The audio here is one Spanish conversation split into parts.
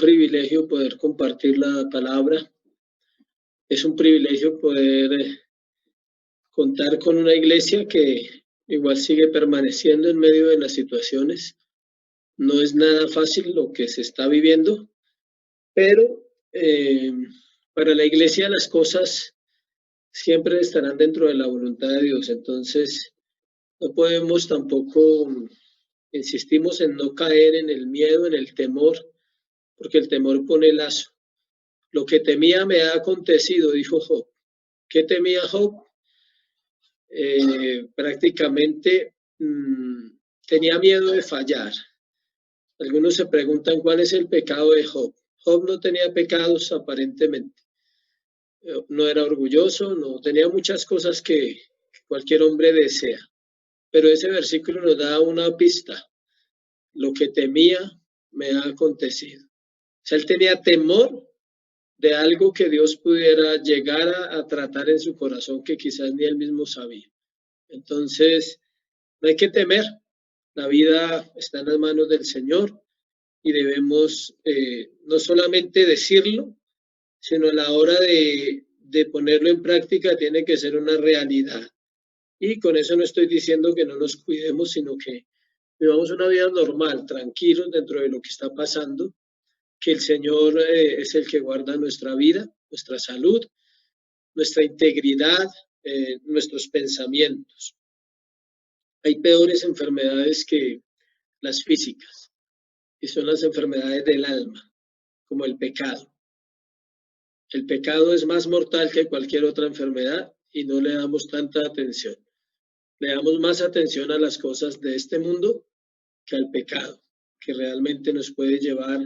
privilegio poder compartir la palabra. Es un privilegio poder contar con una iglesia que igual sigue permaneciendo en medio de las situaciones. No es nada fácil lo que se está viviendo, pero para la iglesia las cosas siempre estarán dentro de la voluntad de Dios. Entonces, no podemos tampoco, insistimos en no caer en el miedo, en el temor, porque el temor pone lazo. Lo que temía me ha acontecido, dijo Job. ¿Qué temía Job? Prácticamente tenía miedo de fallar. Algunos se preguntan cuál es el pecado de Job. Job no tenía pecados aparentemente. No era orgulloso, no tenía muchas cosas que cualquier hombre desea. Pero ese versículo nos da una pista. Lo que temía me ha acontecido. O sea, él tenía temor de algo que Dios pudiera llegar a tratar en su corazón que quizás ni él mismo sabía. Entonces, no hay que temer. La vida está en las manos del Señor y debemos no solamente decirlo, sino a la hora de ponerlo en práctica tiene que ser una realidad. Y con eso no estoy diciendo que no nos cuidemos, sino que vivamos una vida normal, tranquilos dentro de lo que está pasando, que el Señor es el que guarda nuestra vida, nuestra salud, nuestra integridad, nuestros pensamientos. Hay peores enfermedades que las físicas, y son las enfermedades del alma, como el pecado. El pecado es más mortal que cualquier otra enfermedad y no le damos tanta atención. Le damos más atención a las cosas de este mundo que al pecado, que realmente nos puede llevar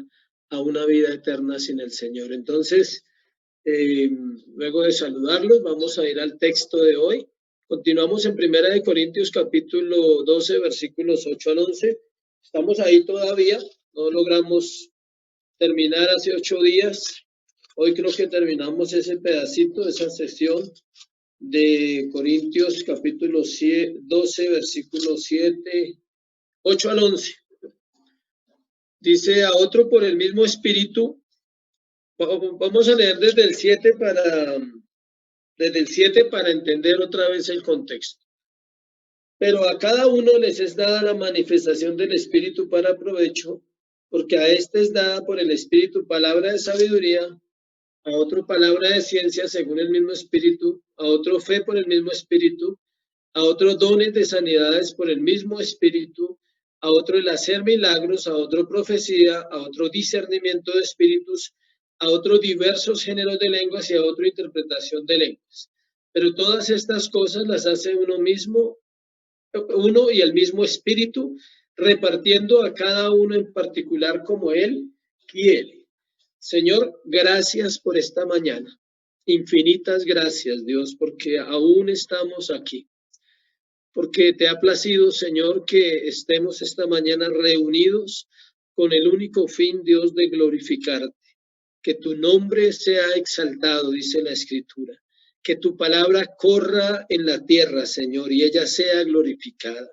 a una vida eterna sin el Señor. Entonces, luego de saludarlos, vamos a ir al texto de hoy. Continuamos en 1 Corintios capítulo 12, versículos 8 al 11. Estamos ahí todavía, no logramos terminar hace 8 días. Hoy creo que terminamos ese pedacito, esa sesión de Corintios capítulo 12, versículos 7, 8 al 11. Dice, a otro por el mismo espíritu. Vamos a leer desde el 7 para entender otra vez el contexto. Pero a cada uno les es dada la manifestación del Espíritu para provecho, porque a este es dada por el Espíritu palabra de sabiduría, a otro palabra de ciencia según el mismo Espíritu, a otro fe por el mismo Espíritu, a otro dones de sanidades por el mismo Espíritu, a otro el hacer milagros, a otro profecía, a otro discernimiento de espíritus, a otros diversos géneros de lenguas y a otro interpretación de lenguas. Pero todas estas cosas las hace uno y el mismo Espíritu, repartiendo a cada uno en particular como Él quiere. Señor, gracias por esta mañana. Infinitas gracias, Dios, porque aún estamos aquí. Porque te ha placido, Señor, que estemos esta mañana reunidos con el único fin, Dios, de glorificarte. Que tu nombre sea exaltado, dice la Escritura. Que tu palabra corra en la tierra, Señor, y ella sea glorificada.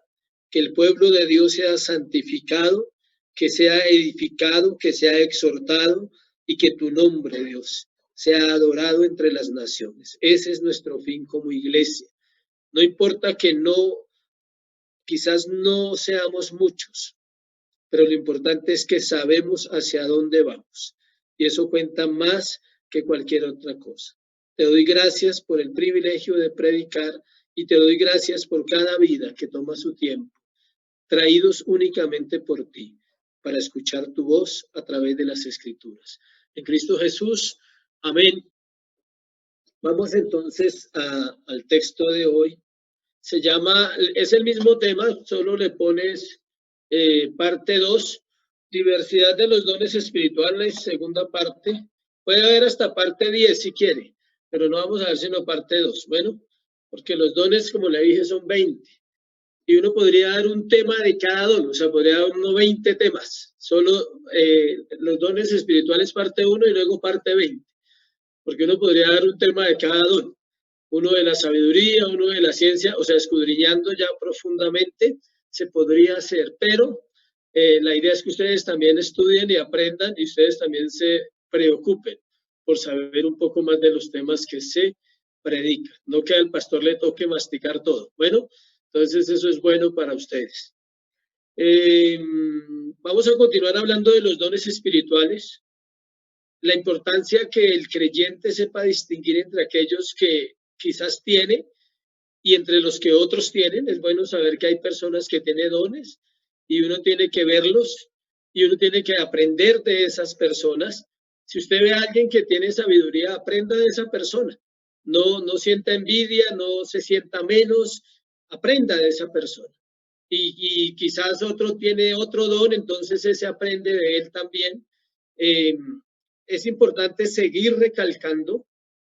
Que el pueblo de Dios sea santificado, que sea edificado, que sea exhortado y que tu nombre, Dios, sea adorado entre las naciones. Ese es nuestro fin como iglesia. No importa que quizás no seamos muchos, pero lo importante es que sabemos hacia dónde vamos. Y eso cuenta más que cualquier otra cosa. Te doy gracias por el privilegio de predicar y te doy gracias por cada vida que toma su tiempo, traídos únicamente por ti, para escuchar tu voz a través de las Escrituras. En Cristo Jesús, amén. Vamos entonces al texto de hoy. Es el mismo tema, solo le pones parte 2, diversidad de los dones espirituales, segunda parte. Puede haber hasta parte 10 si quiere, pero no vamos a ver sino parte 2. Bueno, porque los dones, como le dije, son 20. Y uno podría dar un tema de cada don, o sea, podría dar unos 20 temas. Solo los dones espirituales parte 1 y luego parte 20. Porque uno podría dar un tema de cada don. Uno de la sabiduría, uno de la ciencia, o sea, escudriñando ya profundamente, se podría hacer, pero La idea es que ustedes también estudien y aprendan y ustedes también se preocupen por saber un poco más de los temas que se predican. No que al pastor le toque masticar todo. Bueno, entonces eso es bueno para ustedes. Vamos a continuar hablando de los dones espirituales. La importancia que el creyente sepa distinguir entre aquellos que quizás tiene y entre los que otros tienen. Es bueno saber que hay personas que tienen dones y uno tiene que verlos y uno tiene que aprender de esas personas. Si usted ve a alguien que tiene sabiduría, aprenda de esa persona. No sienta envidia, no se sienta menos, aprenda de esa persona. Y quizás otro tiene otro don, entonces ese aprende de él también. Es importante seguir recalcando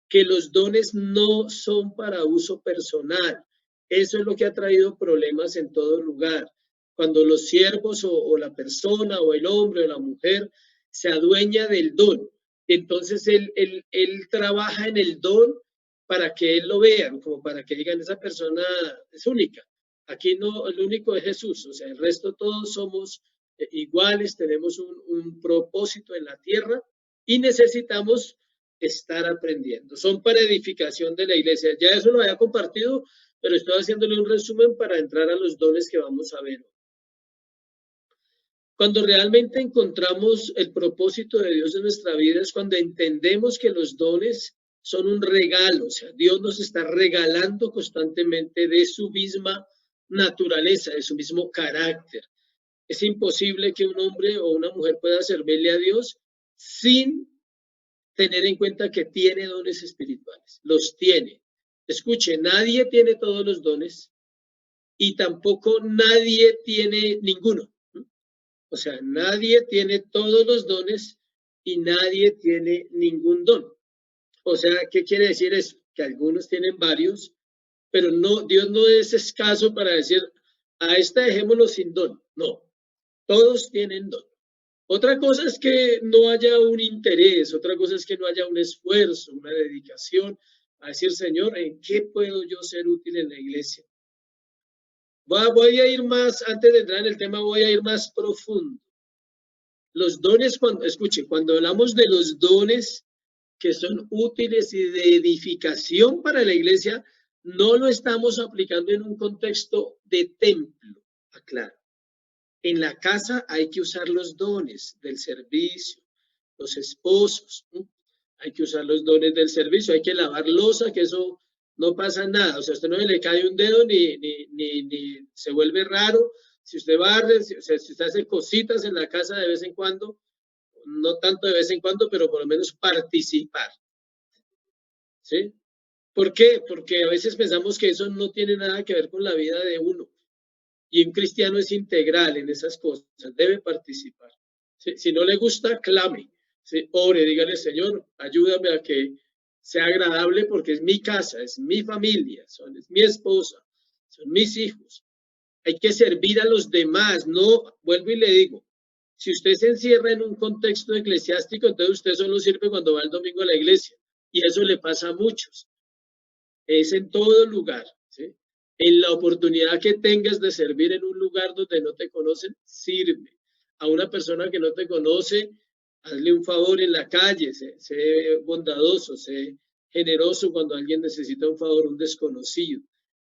que los dones no son para uso personal. Eso es lo que ha traído problemas en todo lugar. Cuando los siervos o la persona o el hombre o la mujer se adueña del don, entonces él trabaja en el don para que él lo vean, como para que digan, esa persona es única. Aquí no, el único es Jesús, o sea, el resto todos somos iguales, tenemos un propósito en la tierra y necesitamos estar aprendiendo. Son para edificación de la iglesia. Ya eso lo había compartido, pero estoy haciéndole un resumen para entrar a los dones que vamos a ver. Cuando realmente encontramos el propósito de Dios en nuestra vida es cuando entendemos que los dones son un regalo, o sea, Dios nos está regalando constantemente de su misma naturaleza, de su mismo carácter. Es imposible que un hombre o una mujer pueda servirle a Dios sin tener en cuenta que tiene dones espirituales, los tiene. Escuche, nadie tiene todos los dones y tampoco nadie tiene ninguno. O sea, nadie tiene todos los dones y nadie tiene ningún don. O sea, ¿qué quiere decir eso? Que algunos tienen varios, pero no, Dios no es escaso para decir, a esta dejémoslo sin don. No, todos tienen don. Otra cosa es que no haya un interés, otra cosa es que no haya un esfuerzo, una dedicación a decir, Señor, ¿en qué puedo yo ser útil en la iglesia? Voy a ir más, antes de entrar en el tema, voy a ir más profundo. Los dones, escuche, cuando hablamos de los dones que son útiles y de edificación para la iglesia, no lo estamos aplicando en un contexto de templo, aclaro. En la casa hay que usar los dones del servicio, los esposos, ¿no? Hay que usar los dones del servicio, hay que lavar loza, que eso no pasa nada. O sea, a usted no le cae un dedo ni se vuelve raro. Si usted barre, si usted hace cositas en la casa de vez en cuando, no tanto de vez en cuando, pero por lo menos participar. ¿Sí? ¿Por qué? Porque a veces pensamos que eso no tiene nada que ver con la vida de uno. Y un cristiano es integral en esas cosas, debe participar. Si no le gusta, clame. Ore, dígale, Señor, ayúdame a que sea agradable porque es mi casa, es mi familia, es mi esposa, son mis hijos. Hay que servir a los demás, no, vuelvo y le digo, si usted se encierra en un contexto eclesiástico, entonces usted solo sirve cuando va el domingo a la iglesia. Y eso le pasa a muchos. Es en todo lugar, ¿sí? En la oportunidad que tengas de servir en un lugar donde no te conocen, sirve. A una persona que no te conoce, hazle un favor en la calle, sé bondadoso, sé generoso cuando alguien necesita un favor, un desconocido.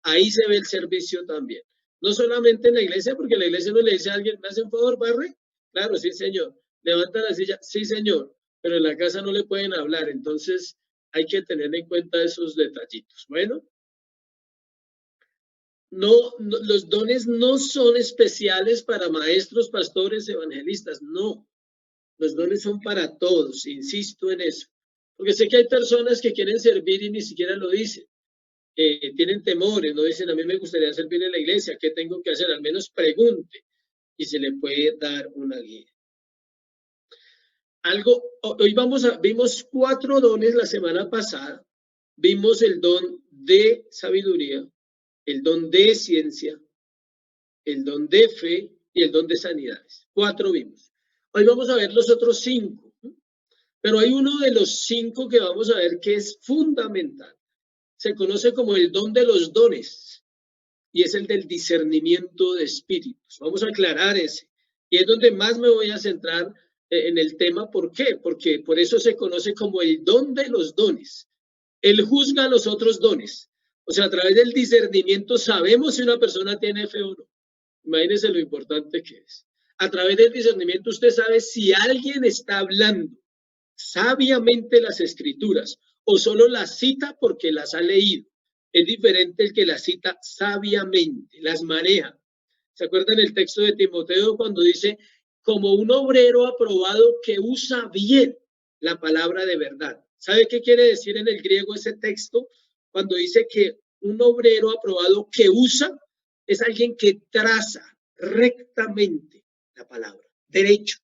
Ahí se ve el servicio también. No solamente en la iglesia, porque la iglesia no le dice a alguien, ¿me hace un favor, barre? Claro, sí, señor. Levanta la silla, sí, señor. Pero en la casa no le pueden hablar. Entonces, hay que tener en cuenta esos detallitos. Bueno, los dones no son especiales para maestros, pastores, evangelistas, no. Los dones son para todos, insisto en eso. Porque sé que hay personas que quieren servir y ni siquiera lo dicen. Tienen temores, no dicen, a mí me gustaría servir en la iglesia, ¿qué tengo que hacer? Al menos pregunte y se le puede dar una guía. Hoy vimos 4 dones la semana pasada. Vimos el don de sabiduría, el don de ciencia, el don de fe y el don de sanidades. 4 vimos. Hoy vamos a ver los otros 5, pero hay uno de los 5 que vamos a ver que es fundamental. Se conoce como el don de los dones y es el del discernimiento de espíritus. Vamos a aclarar ese. Y es donde más me voy a centrar en el tema. ¿Por qué? Porque por eso se conoce como el don de los dones. Él juzga los otros dones. O sea, a través del discernimiento sabemos si una persona tiene fe o no. Imagínense lo importante que es. A través del discernimiento usted sabe si alguien está hablando sabiamente las escrituras o solo las cita porque las ha leído. Es diferente el que las cita sabiamente, las maneja. ¿Se acuerdan el texto de Timoteo cuando dice, como un obrero aprobado que usa bien la palabra de verdad? ¿Sabe qué quiere decir en el griego ese texto? Cuando dice que un obrero aprobado que usa es alguien que traza rectamente la palabra, derecho.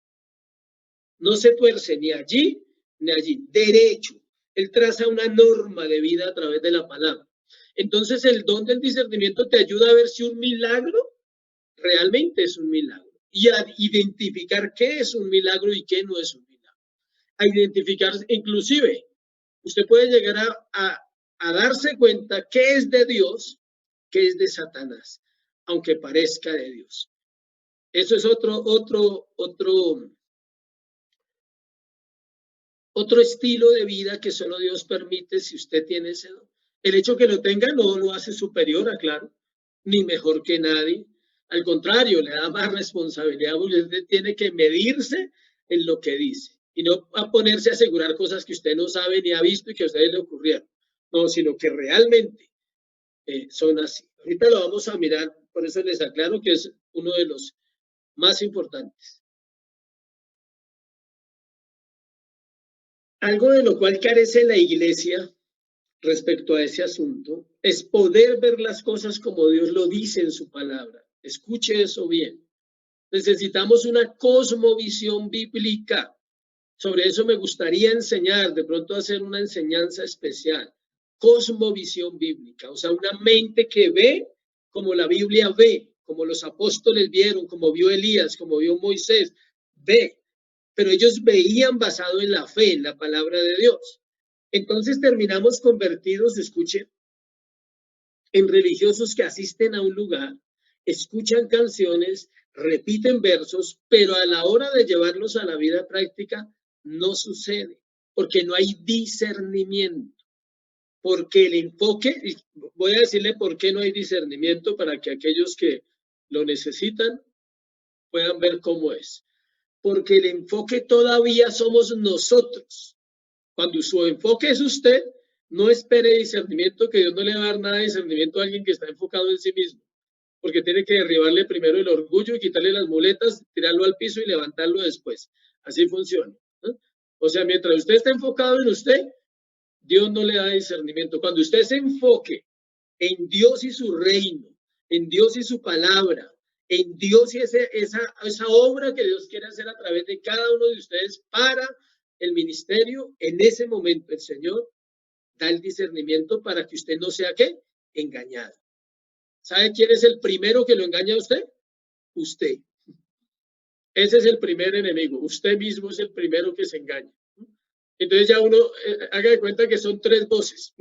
No se tuerce ni allí ni allí, derecho. Él traza una norma de vida a través de la palabra. Entonces el don del discernimiento te ayuda a ver si un milagro realmente es un milagro y a identificar qué es un milagro y qué no es un milagro. A identificar, inclusive, usted puede llegar a darse cuenta qué es de Dios, qué es de Satanás, aunque parezca de Dios. Eso es otro estilo de vida que solo Dios permite si usted tiene ese don. El hecho que lo tenga no lo hace superior, aclaro, ni mejor que nadie. Al contrario, le da más responsabilidad porque usted tiene que medirse en lo que dice y no a ponerse a asegurar cosas que usted no sabe ni ha visto y que a ustedes le ocurrieron. No, sino que realmente son así. Ahorita lo vamos a mirar, por eso les aclaro que es uno de los más importantes. Algo de lo cual carece la iglesia respecto a ese asunto es poder ver las cosas como Dios lo dice en su palabra. Escuche eso bien. Necesitamos una cosmovisión bíblica. Sobre eso me gustaría enseñar, de pronto hacer una enseñanza especial. Cosmovisión bíblica, o sea, una mente que ve como la Biblia ve, como los apóstoles vieron, como vio Elías, como vio Moisés, ve. Pero ellos veían basado en la fe, en la palabra de Dios. Entonces terminamos convertidos, escuche, en religiosos que asisten a un lugar, escuchan canciones, repiten versos, pero a la hora de llevarlos a la vida práctica no sucede, porque no hay discernimiento, porque el enfoque, voy a decirle por qué no hay discernimiento para que aquellos que lo necesitan puedan ver cómo es. Porque el enfoque todavía somos nosotros. Cuando su enfoque es usted, no espere discernimiento, que Dios no le va a dar nada de discernimiento a alguien que está enfocado en sí mismo, porque tiene que derribarle primero el orgullo y quitarle las muletas, tirarlo al piso y levantarlo después. Así funciona, ¿no? O sea, mientras usted está enfocado en usted, Dios no le da discernimiento. Cuando usted se enfoque en Dios y su reino, en Dios y su palabra, en Dios y esa obra que Dios quiere hacer a través de cada uno de ustedes para el ministerio, en ese momento el Señor da el discernimiento para que usted no sea, ¿qué? Engañado. ¿Sabe quién es el primero que lo engaña a usted? Usted. Ese es el primer enemigo. Usted mismo es el primero que se engaña. Entonces ya uno haga de cuenta que son tres voces.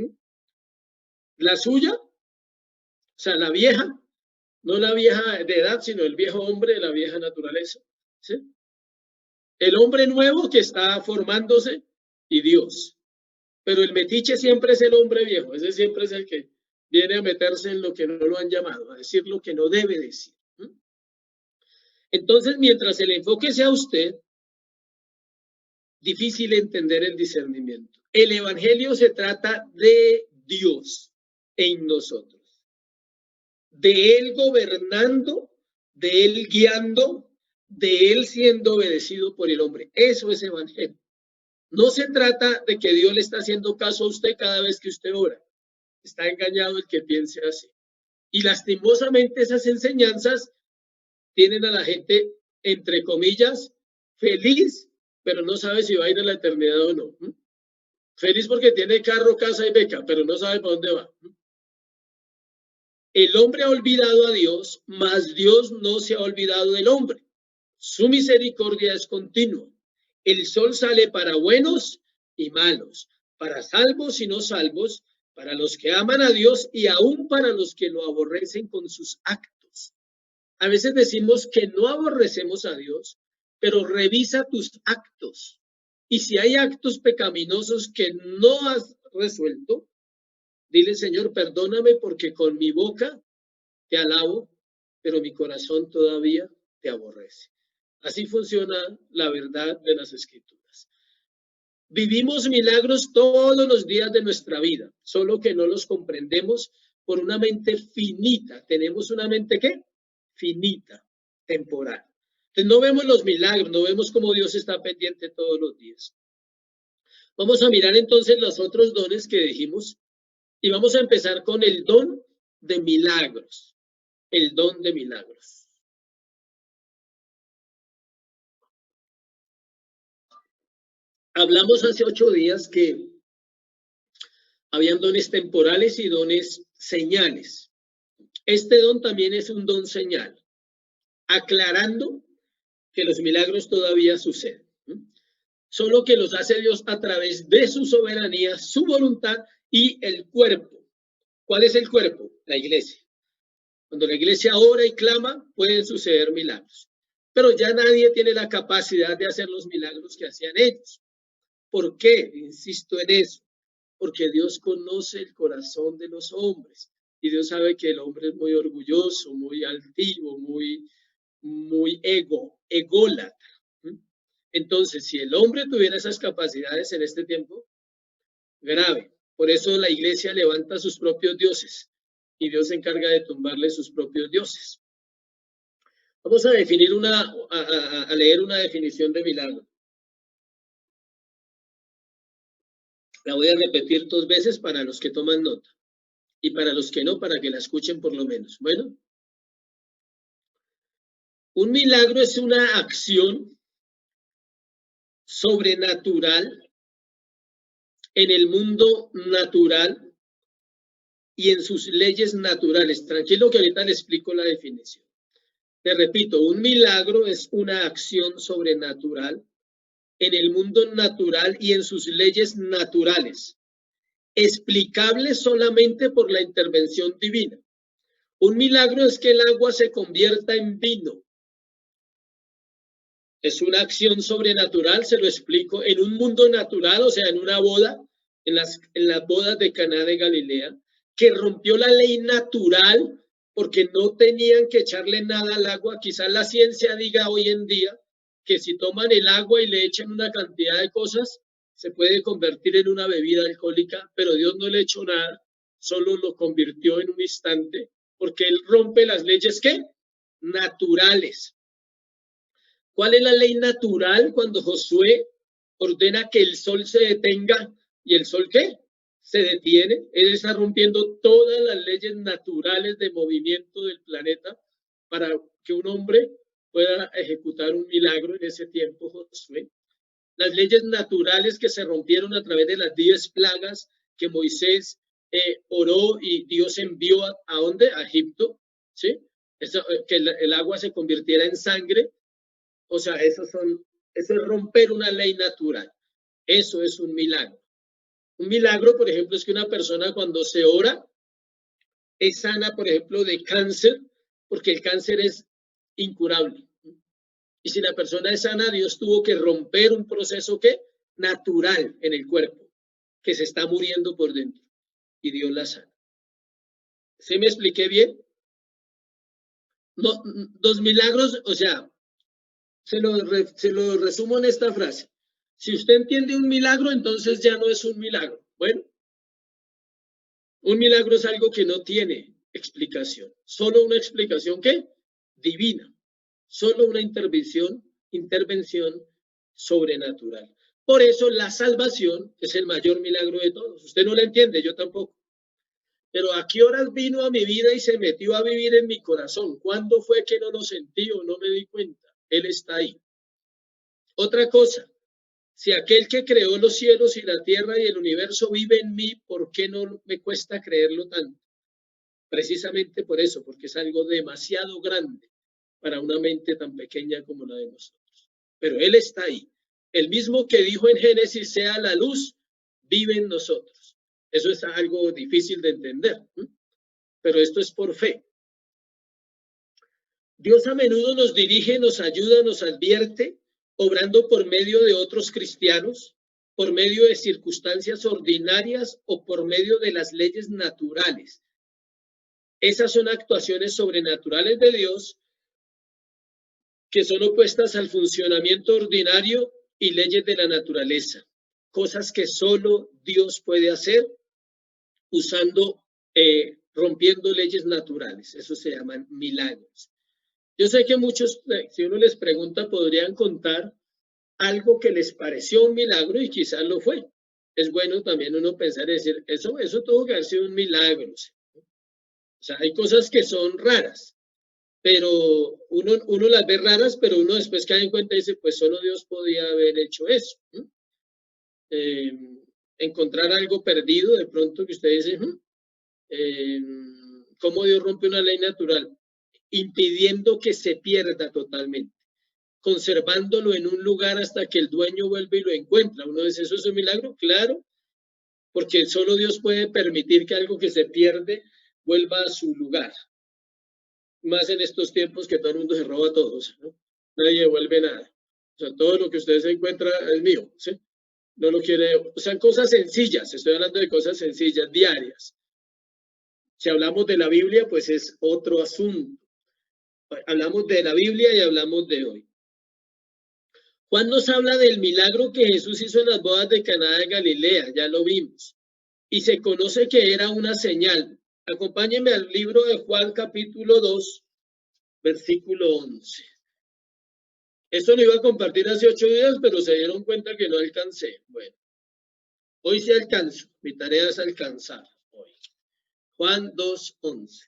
La suya, o sea, la vieja, no la vieja de edad, sino el viejo hombre de la vieja naturaleza. ¿Sí? El hombre nuevo que está formándose y Dios. Pero el metiche siempre es el hombre viejo, ese siempre es el que viene a meterse en lo que no lo han llamado, a decir lo que no debe decir. Entonces, mientras el enfoque sea usted, difícil entender el discernimiento. El evangelio se trata de Dios en nosotros, de Él gobernando, de Él guiando, de Él siendo obedecido por el hombre. Eso es evangelio. No se trata de que Dios le está haciendo caso a usted cada vez que usted ora. Está engañado el que piense así. Y lastimosamente esas enseñanzas tienen a la gente, entre comillas, feliz, pero no sabe si va a ir a la eternidad o no. Feliz porque tiene carro, casa y beca, pero no sabe para dónde va. El hombre ha olvidado a Dios, mas Dios no se ha olvidado del hombre. Su misericordia es continua. El sol sale para buenos y malos, para salvos y no salvos, para los que aman a Dios y aún para los que lo aborrecen con sus actos. A veces decimos que no aborrecemos a Dios, pero revisa tus actos. Y si hay actos pecaminosos que no has resuelto, dile, Señor, perdóname porque con mi boca te alabo, pero mi corazón todavía te aborrece. Así funciona la verdad de las Escrituras. Vivimos milagros todos los días de nuestra vida, solo que no los comprendemos por una mente finita. ¿Tenemos una mente qué? Finita, temporal. Entonces no vemos los milagros, no vemos cómo Dios está pendiente todos los días. Vamos a mirar entonces los otros dones que dijimos y vamos a empezar con el don de milagros. El don de milagros. Hablamos hace 8 días que habían dones temporales y dones señales. Este don también es un don señal, aclarando que los milagros todavía suceden. Solo que los hace Dios a través de su soberanía, su voluntad y el cuerpo. ¿Cuál es el cuerpo? La iglesia. Cuando la iglesia ora y clama, pueden suceder milagros. Pero ya nadie tiene la capacidad de hacer los milagros que hacían ellos. ¿Por qué? Insisto en eso. Porque Dios conoce el corazón de los hombres. Y Dios sabe que el hombre es muy orgulloso, muy altivo, muy ególatra. Entonces, si el hombre tuviera esas capacidades en este tiempo, grave. Por eso la iglesia levanta sus propios dioses y Dios se encarga de tumbarle sus propios dioses. Vamos a definir a leer una definición de milagro. La voy a repetir 2 veces para los que toman nota y para los que no, para que la escuchen por lo menos. Bueno, un milagro es una acción sobrenatural en el mundo natural y en sus leyes naturales. Tranquilo que ahorita le explico la definición. Te repito, un milagro es una acción sobrenatural en el mundo natural y en sus leyes naturales, explicable solamente por la intervención divina. Un milagro es que el agua se convierta en vino. Es una acción sobrenatural, se lo explico, en un mundo natural, o sea, en una boda, en las bodas de Caná de Galilea, que rompió la ley natural porque no tenían que echarle nada al agua. Quizás la ciencia diga hoy en día que si toman el agua y le echan una cantidad de cosas, se puede convertir en una bebida alcohólica, pero Dios no le echó nada, solo lo convirtió en un instante, porque Él rompe las leyes, ¿qué? Naturales. ¿Cuál es la ley natural cuando Josué ordena que el sol se detenga y el sol qué? Se detiene? Él está rompiendo todas las leyes naturales de movimiento del planeta para que un hombre pueda ejecutar un milagro en ese tiempo, Josué. Las leyes naturales que se rompieron a través de las 10 plagas que Moisés oró y Dios envió ¿a dónde? A Egipto, ¿sí? Que el agua se convirtiera en sangre. O sea, eso es romper una ley natural. Eso es un milagro. Un milagro, por ejemplo, es que una persona cuando se ora es sana, por ejemplo, de cáncer, porque el cáncer es incurable. Y si la persona es sana, Dios tuvo que romper un proceso que natural en el cuerpo, que se está muriendo por dentro, y Dios la sana. ¿Sí me expliqué bien? No, los milagros, o sea, se lo resumo en esta frase. Si usted entiende un milagro, entonces ya no es un milagro. Bueno, un milagro es algo que no tiene explicación. Solo una explicación, ¿qué? Divina. Solo una intervención sobrenatural. Por eso la salvación es el mayor milagro de todos. Usted no la entiende, yo tampoco. Pero ¿a qué horas vino a mi vida y se metió a vivir en mi corazón? ¿Cuándo fue que no lo sentí o no me di cuenta? Él está ahí. Otra cosa, si aquel que creó los cielos y la tierra y el universo vive en mí, ¿por qué no me cuesta creerlo tanto? Precisamente por eso, porque es algo demasiado grande para una mente tan pequeña como la de nosotros. Pero Él está ahí. El mismo que dijo en Génesis, sea la luz, vive en nosotros. Eso es algo difícil de entender, pero esto es por fe. Dios a menudo nos dirige, nos ayuda, nos advierte, obrando por medio de otros cristianos, por medio de circunstancias ordinarias o por medio de las leyes naturales. Esas son actuaciones sobrenaturales de Dios que son opuestas al funcionamiento ordinario y leyes de la naturaleza. Cosas que solo Dios puede hacer usando, rompiendo leyes naturales. Eso se llaman milagros. Yo sé que muchos, si uno les pregunta, podrían contar algo que les pareció un milagro y quizás lo fue. Es bueno también uno pensar y decir, eso tuvo que haber sido un milagro. O sea, hay cosas que son raras, pero uno las ve raras, pero uno después cae en cuenta y dice, pues solo Dios podía haber hecho eso. Eh, encontrar algo perdido de pronto que usted dice, ¿cómo Dios rompe una ley natural? Impidiendo que se pierda totalmente, conservándolo en un lugar hasta que el dueño vuelve y lo encuentra. Uno dice, ¿eso es un milagro? Claro, porque solo Dios puede permitir que algo que se pierde vuelva a su lugar. Más en estos tiempos que todo el mundo se roba a todos, ¿no? Nadie devuelve nada. O sea, todo lo que usted se encuentra es mío, ¿sí? No lo quiere, o sea, cosas sencillas, estoy hablando de cosas sencillas, diarias. Si hablamos de la Biblia, pues es otro asunto. Hablamos de la Biblia y hablamos de hoy. Juan nos habla del milagro que Jesús hizo en las bodas de Caná de Galilea, ya lo vimos. Y se conoce que era una señal. Acompáñenme al libro de Juan capítulo 2, versículo 11. Esto lo iba a compartir hace 8 días, pero se dieron cuenta que no alcancé. Bueno, hoy sí alcanzo. Mi tarea es alcanzar hoy. Juan 2, 11.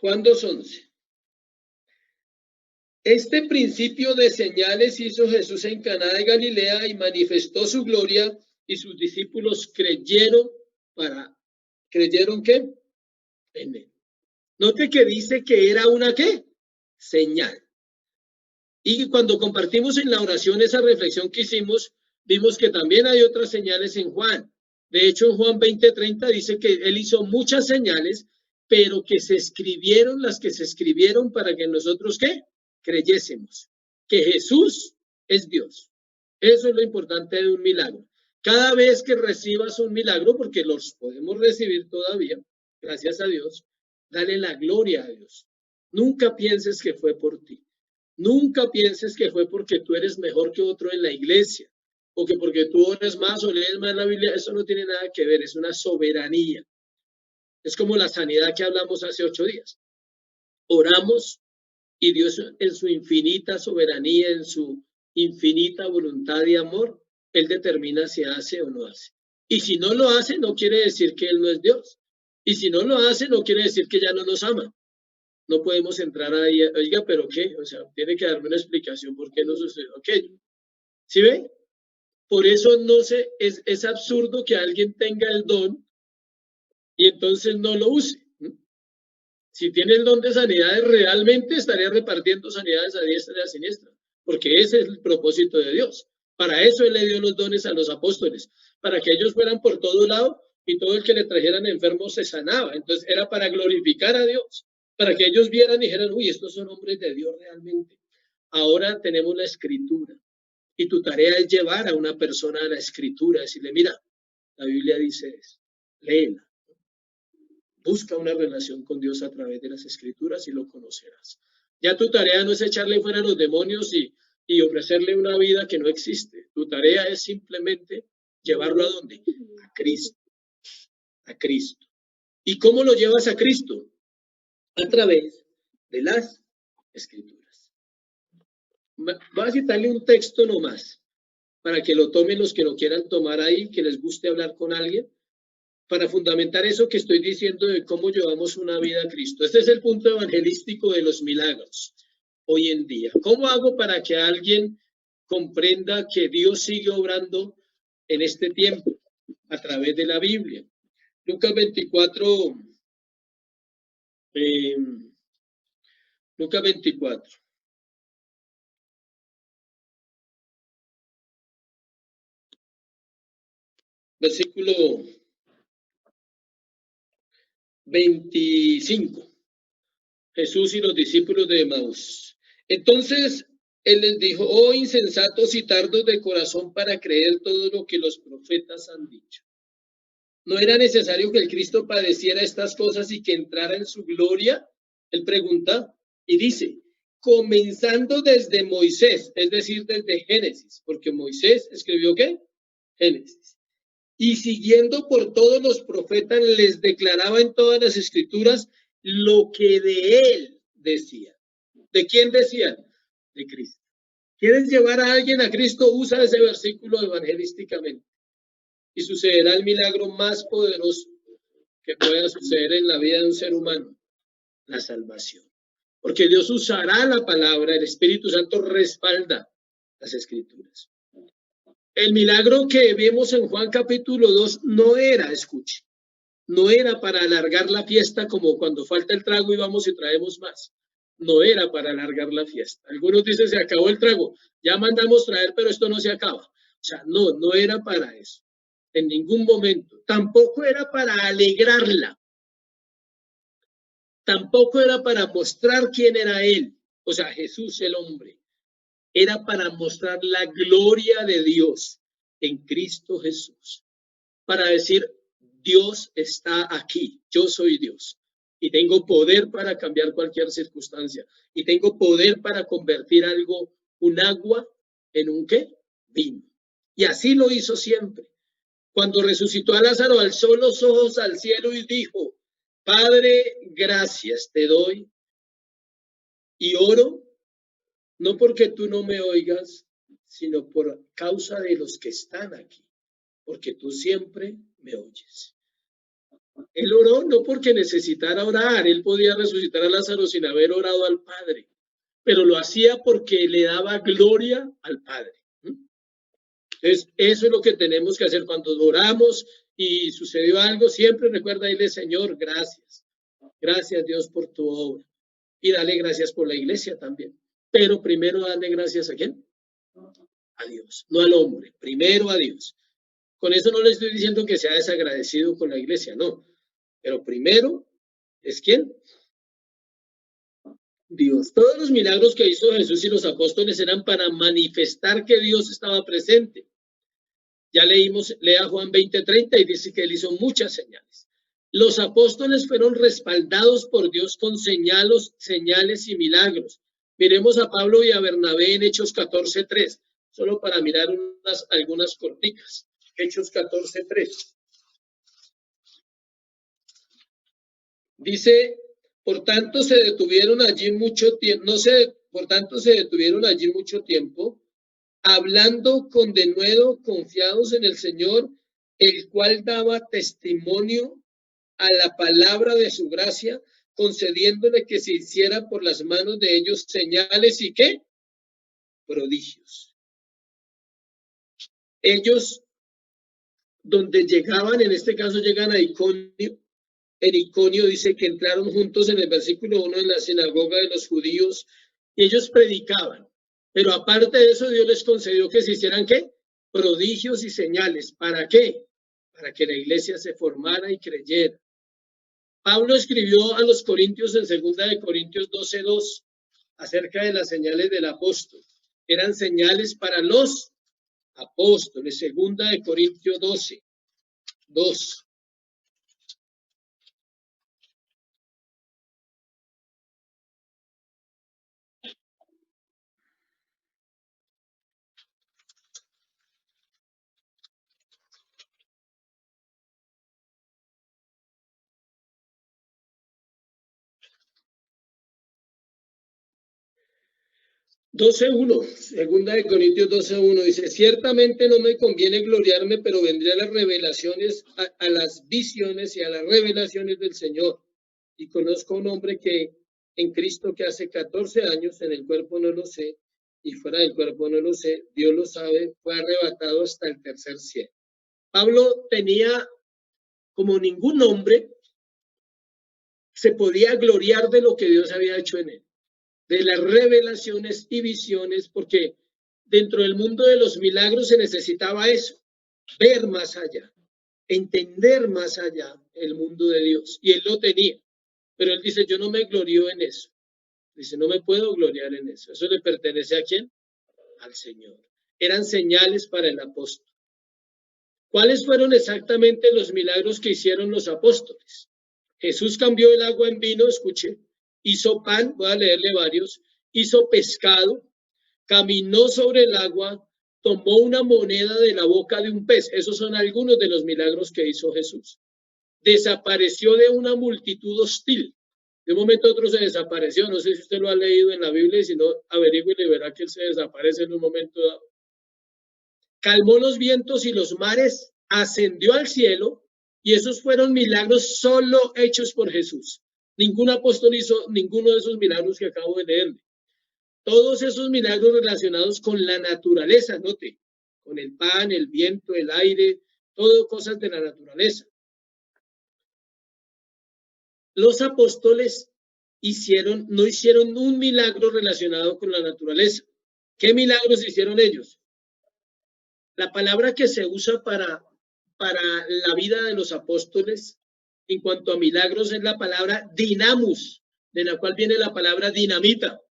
Juan 2, 11. Este principio de señales hizo Jesús en Caná de Galilea y manifestó su gloria y sus discípulos creyeron ¿creyeron qué? En él. Note que dice que era una ¿qué? Señal. Y cuando compartimos en la oración esa reflexión que hicimos, vimos que también hay otras señales en Juan. De hecho, en Juan 20:30 dice que él hizo muchas señales, pero que se escribieron las que se escribieron para que nosotros ¿qué? Creyésemos que Jesús es Dios. Eso es lo importante de un milagro. Cada vez que recibas un milagro, porque los podemos recibir todavía, gracias a Dios, dale la gloria a Dios. Nunca pienses que fue por ti. Nunca pienses que fue porque tú eres mejor que otro en la iglesia o que porque tú oras más o lees más la Biblia. Eso no tiene nada que ver, es una soberanía. Es como la sanidad que hablamos hace 8 días. Oramos y Dios en su infinita soberanía, en su infinita voluntad y amor, Él determina si hace o no hace. Y si no lo hace, no quiere decir que Él no es Dios. Y si no lo hace, no quiere decir que ya no nos ama. No podemos entrar ahí, oiga, pero ¿qué? O sea, tiene que darme una explicación por qué no sucedió aquello. ¿Sí ve? Por eso es absurdo que alguien tenga el don y entonces no lo use. Si tiene el don de sanidades, realmente estaría repartiendo sanidades a diestra y a siniestra, porque ese es el propósito de Dios. Para eso Él le dio los dones a los apóstoles, para que ellos fueran por todo lado y todo el que le trajeran enfermo se sanaba. Entonces era para glorificar a Dios, para que ellos vieran y dijeran, uy, estos son hombres de Dios realmente. Ahora tenemos la escritura y tu tarea es llevar a una persona a la escritura, decirle, mira, la Biblia dice eso, léela. Busca una relación con Dios a través de las escrituras y lo conocerás. Ya tu tarea no es echarle fuera a los demonios y ofrecerle una vida que no existe. Tu tarea es simplemente llevarlo a dónde? A Cristo. A Cristo. ¿Y cómo lo llevas a Cristo? A través de las escrituras. Voy a citarle un texto nomás para que lo tomen los que lo quieran tomar ahí, que les guste hablar con alguien, para fundamentar eso que estoy diciendo de cómo llevamos una vida a Cristo. Este es el punto evangelístico de los milagros hoy en día. ¿Cómo hago para que alguien comprenda que Dios sigue obrando en este tiempo a través de la Biblia? Lucas 24, eh, Lucas 24, versículo 25. Jesús y los discípulos de Emaús. Entonces él les dijo: oh insensatos y tardos de corazón para creer todo lo que los profetas han dicho. ¿No era necesario que el Cristo padeciera estas cosas y que entrara en su gloria? Él pregunta y dice: comenzando desde Moisés, es decir, desde Génesis, porque Moisés escribió ¿qué? Génesis. Y siguiendo por todos los profetas, les declaraba en todas las escrituras lo que de él decía. ¿De quién decían? De Cristo. ¿Quieres llevar a alguien a Cristo? Usa ese versículo evangelísticamente y sucederá el milagro más poderoso que pueda suceder en la vida de un ser humano: la salvación. Porque Dios usará la palabra, el Espíritu Santo respalda las escrituras. El milagro que vemos en Juan capítulo 2 no era, escuche, no era para alargar la fiesta como cuando falta el trago y vamos y traemos más. No era para alargar la fiesta. Algunos dicen: se acabó el trago, ya mandamos traer, pero esto no se acaba. O sea, no era para eso. En ningún momento. Tampoco era para alegrarla. Tampoco era para mostrar quién era él, o sea, Jesús el hombre. Era para mostrar la gloria de Dios en Cristo Jesús. Para decir: Dios está aquí, yo soy Dios. Y tengo poder para cambiar cualquier circunstancia. Y tengo poder para convertir algo, un agua, en un ¿qué? Vino. Y así lo hizo siempre. Cuando resucitó a Lázaro, alzó los ojos al cielo y dijo: Padre, gracias te doy y oro, no porque tú no me oigas, sino por causa de los que están aquí, porque tú siempre me oyes. Él oró no porque necesitara orar, él podía resucitar a Lázaro sin haber orado al Padre, pero lo hacía porque le daba gloria al Padre. Entonces, eso es lo que tenemos que hacer cuando oramos y sucedió algo. Siempre recuerda dile: Señor, gracias. Gracias, Dios, por tu obra. Y dale gracias por la iglesia también. Pero primero dale gracias ¿a quién? A Dios, no al hombre. Primero a Dios. Con eso no le estoy diciendo que sea desagradecido con la iglesia, no. Pero primero es ¿quién? Dios. Todos los milagros que hizo Jesús y los apóstoles eran para manifestar que Dios estaba presente. Ya leímos, lea Juan 20:30 y dice que él hizo muchas señales. Los apóstoles fueron respaldados por Dios con señales y milagros. Miremos a Pablo y a Bernabé en Hechos 14:3, solo para mirar algunas corticas. Hechos 14:3. Dice: por tanto se detuvieron allí mucho tiempo, por tanto se detuvieron allí mucho tiempo, hablando con denuedo, confiados en el Señor, el cual daba testimonio a la palabra de su gracia, concediéndole que se hiciera por las manos de ellos señales y ¿qué? Prodigios. Ellos, donde llegaban, en este caso llegan a Iconio. En Iconio dice que entraron juntos en el versículo 1 en la sinagoga de los judíos y ellos predicaban. Pero aparte de eso, Dios les concedió que se hicieran ¿qué? Prodigios y señales. ¿Para qué? Para que la iglesia se formara y creyera. Pablo escribió a los corintios en 2 de Corintios 12:2 acerca de las señales del apóstol. Eran señales para los apóstoles. 2 de Corintios 12:2. 12:1, 2 de Corintios 12:1 dice: ciertamente no me conviene gloriarme, pero vendré a las revelaciones, a las visiones y a las revelaciones del Señor. Y conozco a un hombre que en Cristo que hace 14 años, en el cuerpo no lo sé, y fuera del cuerpo no lo sé, Dios lo sabe, fue arrebatado hasta el tercer cielo. Pablo tenía, como ningún hombre, se podía gloriar de lo que Dios había hecho en él, de las revelaciones y visiones, porque dentro del mundo de los milagros se necesitaba eso, ver más allá. entender más allá el mundo de Dios. Y él lo tenía. Pero él dice, yo no me glorío en eso. Dice, no me puedo gloriar en eso. ¿Eso le pertenece a quién? Al Señor. Eran señales para el apóstol. ¿Cuáles fueron exactamente los milagros que hicieron los apóstoles? Jesús cambió el agua en vino, escuche, hizo pan, voy a leerle varios, hizo pescado, caminó sobre el agua, tomó una moneda de la boca de un pez. Esos son algunos de los milagros que hizo Jesús. Desapareció de una multitud hostil. De un momento a otro se desapareció. No sé si usted lo ha leído en la Biblia y si no, averigüe y verá que él se desaparece en un momento dado. Calmó los vientos y los mares, ascendió al cielo, y esos fueron milagros solo hechos por Jesús. Ningún apóstol hizo ninguno de esos milagros que acabo de leer. Todos esos milagros relacionados con la naturaleza, note, con el pan, el viento, el aire, todo cosas de la naturaleza. Los apóstoles no hicieron un milagro relacionado con la naturaleza. ¿Qué milagros hicieron ellos? La palabra que se usa para la vida de los apóstoles en cuanto a milagros es la palabra dinamus, de la cual viene la palabra dinamita.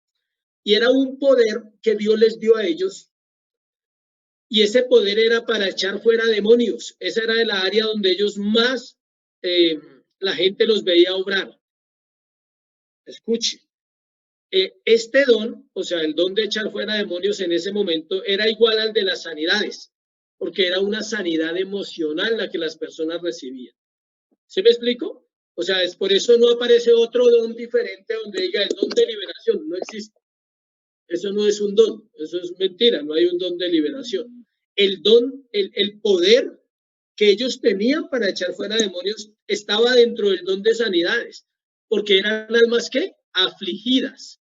Y era un poder que Dios les dio a ellos. Y ese poder era para echar fuera demonios. Esa era la área donde ellos más, la gente los veía obrar. Escuche. Este don, o sea, el don de echar fuera demonios en ese momento era igual al de las sanidades, porque era una sanidad emocional la que las personas recibían. ¿Sí me explico? O sea, es por eso no aparece otro don diferente donde diga el don de liberación, no existe. Eso no es un don, eso es mentira, no hay un don de liberación. El don, el poder que ellos tenían para echar fuera demonios estaba dentro del don de sanidades, porque eran almas que afligidas,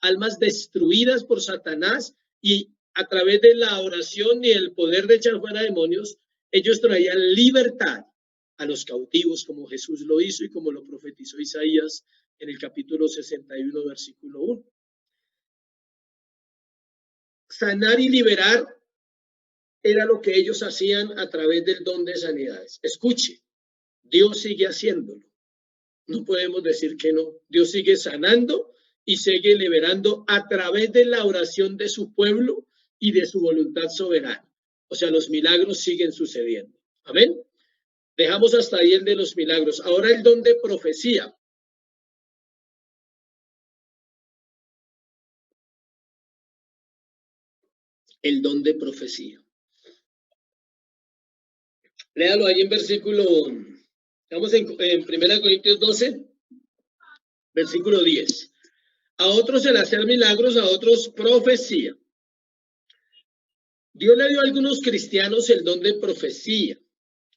almas destruidas por Satanás, y a través de la oración y el poder de echar fuera demonios, ellos traían libertad a los cautivos, como Jesús lo hizo y como lo profetizó Isaías en el capítulo 61, versículo 1. Sanar y liberar era lo que ellos hacían a través del don de sanidades. Escuche, Dios sigue haciéndolo. No podemos decir que no. Dios sigue sanando y sigue liberando a través de la oración de su pueblo y de su voluntad soberana. O sea, los milagros siguen sucediendo. Amén. Dejamos hasta ahí el de los milagros. Ahora el don de profecía. El don de profecía. Léalo ahí en versículo, estamos en 1 Corintios 12, versículo 10. A otros el hacer milagros, a otros profecía. Dios le dio a algunos cristianos el don de profecía.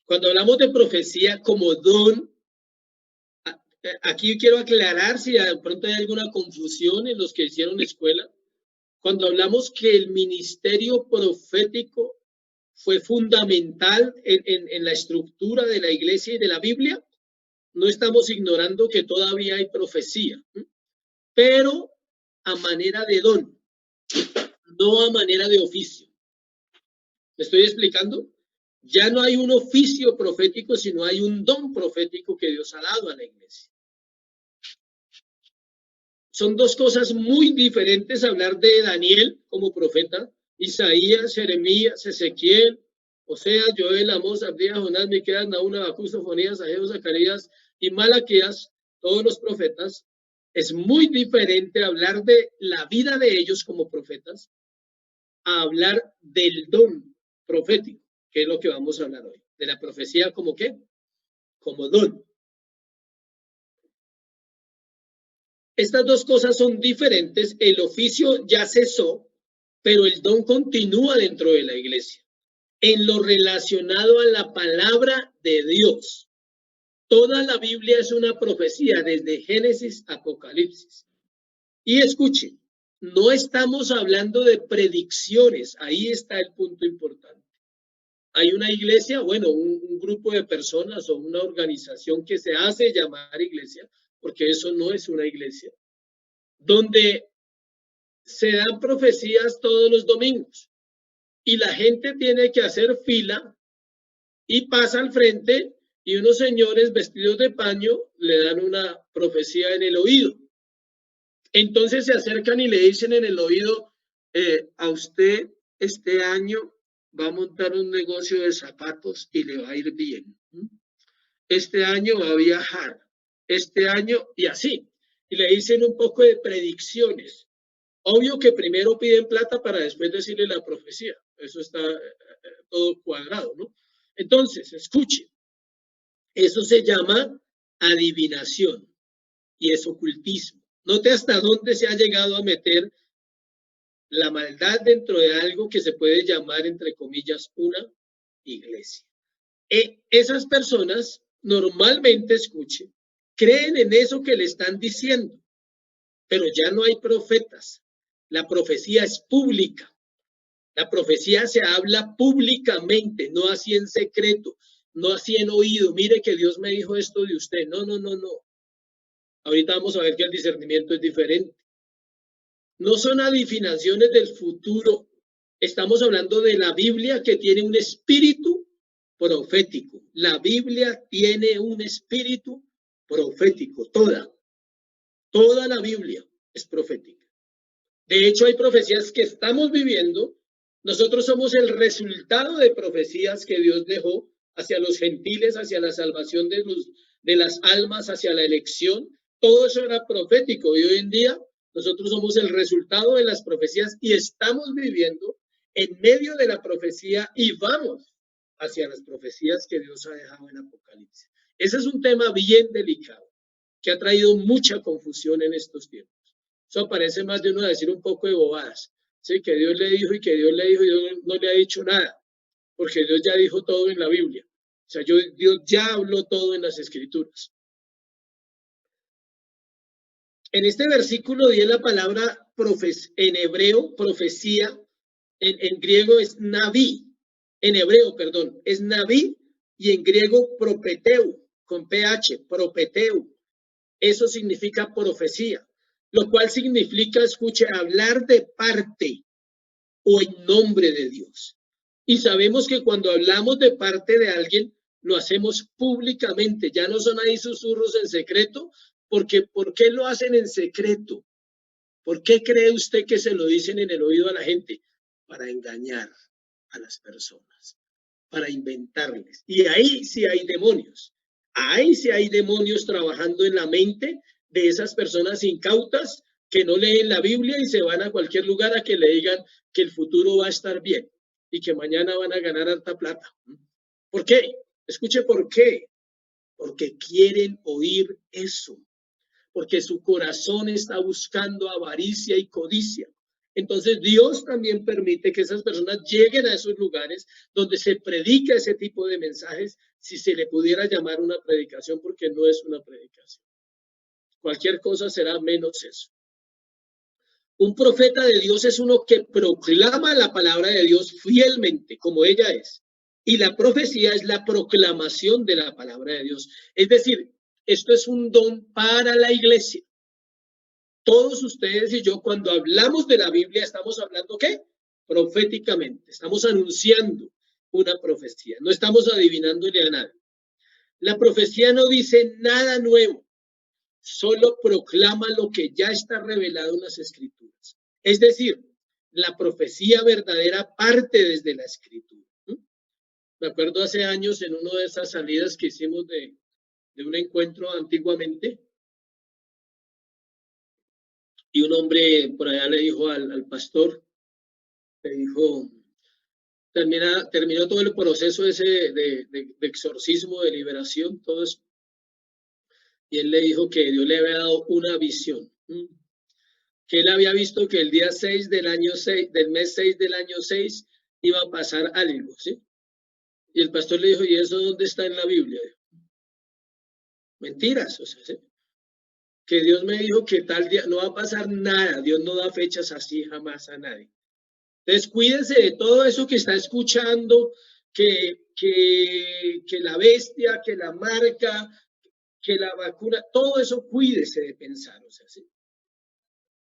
Cuando hablamos de profecía como don, aquí quiero aclarar si de pronto hay alguna confusión en los que hicieron escuela. Cuando hablamos que el ministerio profético fue fundamental en la estructura de la iglesia y de la Biblia, no estamos ignorando que todavía hay profecía, pero a manera de don, no a manera de oficio. ¿Me estoy explicando? Ya no hay un oficio profético, sino hay un don profético que Dios ha dado a la iglesia. Son dos cosas muy diferentes hablar de Daniel como profeta, Isaías, Jeremías, Ezequiel, Oseas, Joel, Amós, Abdías, Jonás, Miqueas, Nahum, Habacuc, Sofonías, Ageo, Zacarías y Malaquías, todos los profetas. Es muy diferente hablar de la vida de ellos como profetas a hablar del don profético, que es lo que vamos a hablar hoy. De la profecía como qué? Como don. Estas dos cosas son diferentes. El oficio ya cesó, pero el don continúa dentro de la iglesia. En lo relacionado a la palabra de Dios. Toda la Biblia es una profecía desde Génesis a Apocalipsis. Y escuchen, no estamos hablando de predicciones. Ahí está el punto importante. Hay una iglesia, bueno, un grupo de personas o una organización que se hace llamar iglesia, porque eso no es una iglesia, donde se dan profecías todos los domingos y la gente tiene que hacer fila y pasa al frente y unos señores vestidos de paño le dan una profecía en el oído. Entonces se acercan y le dicen en el oído, a usted este año va a montar un negocio de zapatos y le va a ir bien. Este año va a viajar, este año y así. Y le dicen un poco de predicciones. Obvio que primero piden plata para después decirle la profecía. Eso está todo cuadrado, ¿no? Entonces, escuche, eso se llama adivinación y es ocultismo. Note hasta dónde se ha llegado a meter la maldad dentro de algo que se puede llamar, entre comillas, una iglesia. Esas personas normalmente, escuchen, creen en eso que le están diciendo, pero ya no hay profetas. La profecía es pública. La profecía se habla públicamente, no así en secreto, no así en oído. Mire que Dios me dijo esto de usted. No, no, no, no. Ahorita vamos a ver que el discernimiento es diferente. No son adivinaciones del futuro. Estamos hablando de la Biblia que tiene un espíritu profético. La Biblia tiene un espíritu profético, toda la Biblia es profética. De hecho, hay profecías que estamos viviendo. Nosotros somos el resultado de profecías que Dios dejó hacia los gentiles, hacia la salvación de las almas, hacia la elección. Todo eso era profético y hoy en día nosotros somos el resultado de las profecías y estamos viviendo en medio de la profecía y vamos hacia las profecías que Dios ha dejado en Apocalipsis. Ese es un tema bien delicado que ha traído mucha confusión en estos tiempos. Eso parece más de uno a decir un poco de bobadas, ¿sí? Que Dios le dijo y que Dios le dijo y Dios no le ha dicho nada, porque Dios ya dijo todo en la Biblia. O sea, Dios ya habló todo en las Escrituras. En este versículo 10 la palabra en hebreo, profecía, en griego es naví, en hebreo, perdón, es naví y en griego propeteu, con ph, propeteu. Eso significa profecía, lo cual significa, escuche, hablar de parte o en nombre de Dios. Y sabemos que cuando hablamos de parte de alguien, lo hacemos públicamente, ya no son ahí susurros en secreto, porque ¿por qué lo hacen en secreto? ¿Por qué cree usted que se lo dicen en el oído a la gente? Para engañar a las personas, para inventarles. Y ahí sí hay demonios. Ahí sí hay demonios trabajando en la mente de esas personas incautas que no leen la Biblia y se van a cualquier lugar a que le digan que el futuro va a estar bien y que mañana van a ganar harta plata. ¿Por qué? Escuche por qué. Porque quieren oír eso. Porque su corazón está buscando avaricia y codicia. Entonces Dios también permite que esas personas lleguen a esos lugares donde se predica ese tipo de mensajes, si se le pudiera llamar una predicación, porque no es una predicación. Cualquier cosa será menos eso. Un profeta de Dios es uno que proclama la palabra de Dios fielmente, como ella es. Y la profecía es la proclamación de la palabra de Dios. Es decir, esto es un don para la iglesia. Todos ustedes y yo, cuando hablamos de la Biblia, estamos hablando, ¿qué? Proféticamente. Estamos anunciando una profecía. No estamos adivinándole a nadie. La profecía no dice nada nuevo. Solo proclama lo que ya está revelado en las Escrituras. Es decir, la profecía verdadera parte desde la Escritura. Me acuerdo hace años en una de esas salidas que hicimos de un encuentro antiguamente, y un hombre por allá le dijo al pastor, le dijo, terminó todo el proceso ese de exorcismo, de liberación, todo eso. Y él le dijo que Dios le había dado una visión, que él había visto que el día 6 del año 6, del mes 6 del año 6, iba a pasar algo, ¿sí? Y el pastor le dijo, ¿y eso dónde está en la Biblia? Mentiras, o sea, ¿sí? Que Dios me dijo que tal día no va a pasar nada, Dios no da fechas así jamás a nadie. Entonces, cuídense de todo eso que está escuchando, que la bestia, que la marca, que la vacuna, todo eso cuídese de pensar, o sea, ¿sí?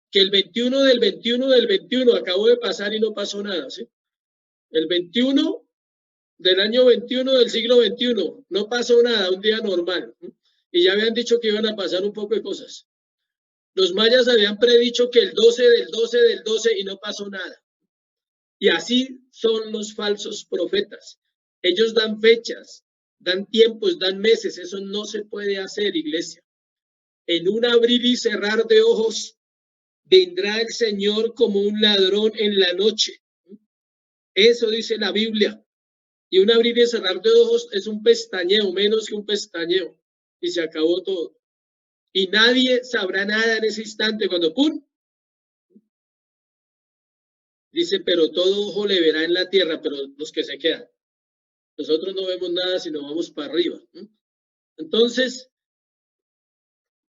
Que el 21 del 21 del 21 acabó de pasar y no pasó nada, ¿sí? El 21 del año 21 del siglo 21. No pasó nada, un día normal. Y ya habían dicho que iban a pasar un poco de cosas. Los mayas habían predicho que el 12 del 12 del 12 y no pasó nada. Y así son los falsos profetas. Ellos dan fechas, dan tiempos, dan meses. Eso no se puede hacer, iglesia. En un abrir y cerrar de ojos vendrá el Señor como un ladrón en la noche. Eso dice la Biblia. Y un abrir y cerrar de ojos es un pestañeo, menos que un pestañeo. Y se acabó todo. Y nadie sabrá nada en ese instante cuando ¡pum! Dice, pero todo ojo le verá en la tierra, pero los que se quedan. Nosotros no vemos nada sino vamos para arriba. Entonces,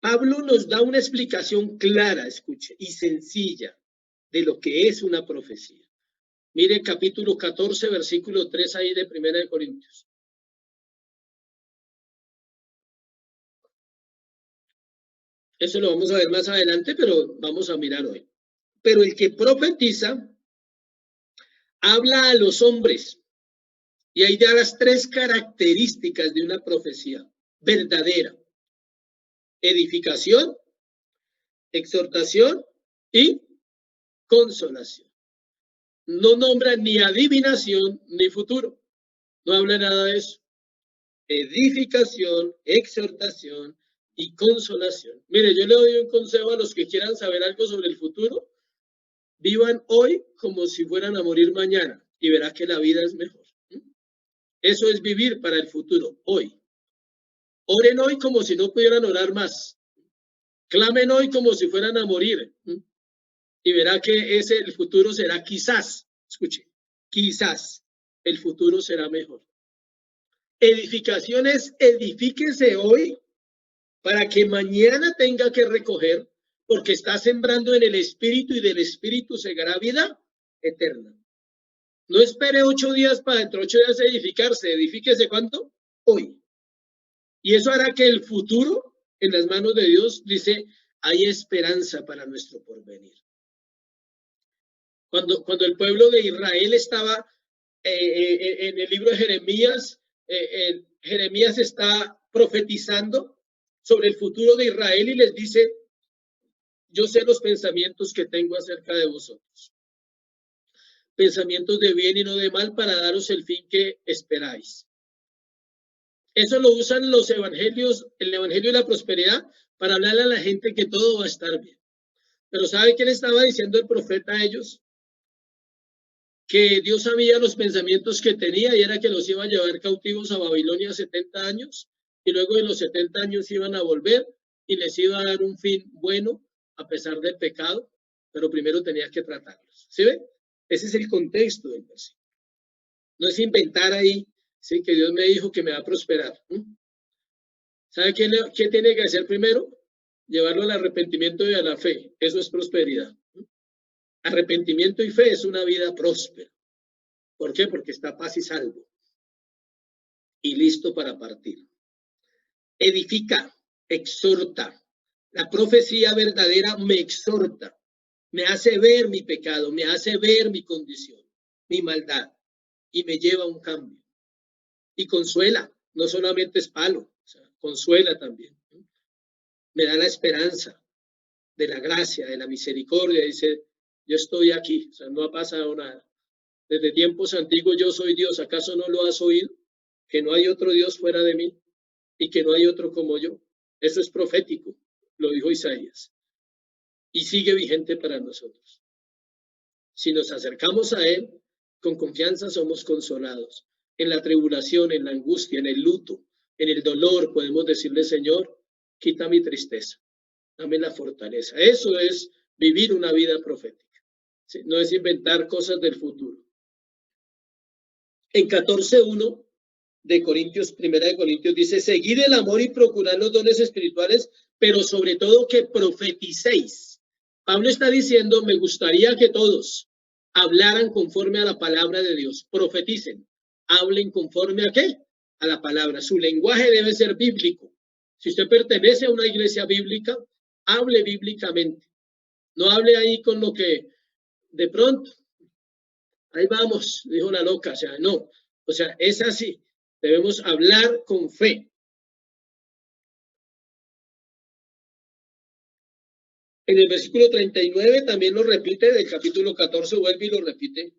Pablo nos da una explicación clara, escuche, y sencilla de lo que es una profecía. Mire capítulo 14, versículo 3 ahí de 1 de Corintios. Eso lo vamos a ver más adelante, pero vamos a mirar hoy. Pero el que profetiza habla a los hombres. Y ahí da las tres características de una profecía verdadera: edificación, exhortación y consolación. No nombra ni adivinación ni futuro. No habla nada de eso. Edificación, exhortación y consolación. Mire, yo le doy un consejo a los que quieran saber algo sobre el futuro. Vivan hoy como si fueran a morir mañana y verá que la vida es mejor. Eso es vivir para el futuro, hoy. Oren hoy como si no pudieran orar más. Clamen hoy como si fueran a morir. Y verá que el futuro será quizás, escuche, quizás el futuro será mejor. Edificaciones, edifíquese hoy para que mañana tenga que recoger, porque está sembrando en el Espíritu y del Espíritu segará vida eterna. No espere 8 días para dentro de 8 días edificarse, edifíquese ¿cuánto? Hoy. Y eso hará que el futuro en las manos de Dios, dice, hay esperanza para nuestro porvenir. Cuando el pueblo de Israel estaba en el libro de Jeremías, Jeremías está profetizando sobre el futuro de Israel y les dice, yo sé los pensamientos que tengo acerca de vosotros. Pensamientos de bien y no de mal para daros el fin que esperáis. Eso lo usan los evangelios, el evangelio de la prosperidad, para hablarle a la gente que todo va a estar bien. Pero ¿sabe qué le estaba diciendo el profeta a ellos? Que Dios sabía los pensamientos que tenía y era que los iba a llevar cautivos a Babilonia 70 años y luego de los 70 años iban a volver y les iba a dar un fin bueno a pesar del pecado, pero primero tenía que tratarlos. ¿Sí ve? Ese es el contexto del versículo. No es inventar ahí, sí, que Dios me dijo que me va a prosperar. ¿Sabe qué tiene que hacer primero? Llevarlo al arrepentimiento y a la fe. Eso es prosperidad. Arrepentimiento y fe es una vida próspera. ¿Por qué? Porque está paz y salvo. Y listo para partir. Edifica, exhorta. La profecía verdadera me exhorta. Me hace ver mi pecado, me hace ver mi condición, mi maldad. Y me lleva a un cambio. Y consuela. No solamente es palo, o sea, consuela también. Me da la esperanza de la gracia, de la misericordia. Dice, yo estoy aquí, o sea, no ha pasado nada. Desde tiempos antiguos yo soy Dios. ¿Acaso no lo has oído? Que no hay otro Dios fuera de mí y que no hay otro como yo. Eso es profético, lo dijo Isaías. Y sigue vigente para nosotros. Si nos acercamos a Él, con confianza somos consolados. En la tribulación, en la angustia, en el luto, en el dolor, podemos decirle, Señor, quita mi tristeza, dame la fortaleza. Eso es vivir una vida profética. ¿Sí? No es inventar cosas del futuro. En 14:1 de Corintios, primera de Corintios, dice, seguid el amor y procurad los dones espirituales, pero sobre todo que profeticéis. Pablo está diciendo, me gustaría que todos hablaran conforme a la palabra de Dios, profeticen, hablen conforme a qué, a la palabra. Su lenguaje debe ser bíblico. Si usted pertenece a una iglesia bíblica, hable bíblicamente. No hable ahí con lo que de pronto, ahí vamos, dijo la loca, o sea, no. O sea, es así. Debemos hablar con fe. En el versículo 39 también lo repite, del capítulo 14 vuelve y lo repite.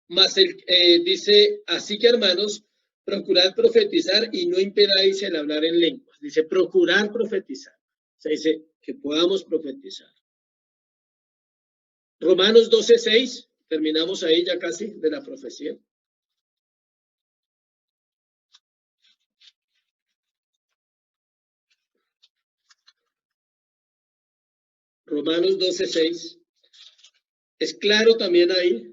Mas dice, así que hermanos, procurad profetizar y no impedáis el hablar en lenguas. Dice, procurar profetizar. O sea, dice que podamos profetizar. Romanos 12:6, terminamos ahí ya casi de la profecía. Romanos 12:6. Es claro también ahí.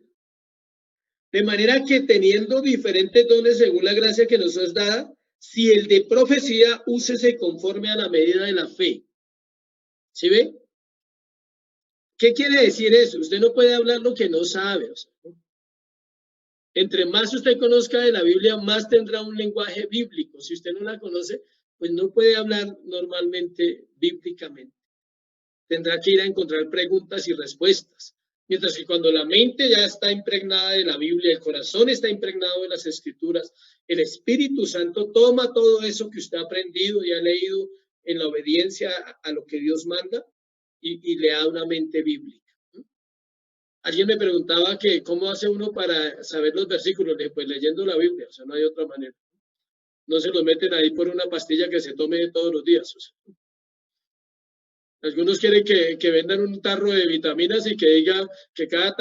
De manera que teniendo diferentes dones según la gracia que nos es dada, si el de profecía, úsese conforme a la medida de la fe. ¿Sí ve? ¿Qué quiere decir eso? Usted no puede hablar lo que no sabe. O sea, ¿no? Entre más usted conozca de la Biblia, más tendrá un lenguaje bíblico. Si usted no la conoce, pues no puede hablar normalmente bíblicamente. Tendrá que ir a encontrar preguntas y respuestas. Mientras que cuando la mente ya está impregnada de la Biblia, el corazón está impregnado de las Escrituras, el Espíritu Santo toma todo eso que usted ha aprendido y ha leído en la obediencia a lo que Dios manda y le da una mente bíblica. Alguien me preguntaba que cómo hace uno para saber los versículos. Pues leyendo la Biblia, o sea, no hay otra manera. No se los meten ahí por una pastilla que se tome todos los días. O sea. Algunos quieren que vendan un tarro de vitaminas y que diga que cada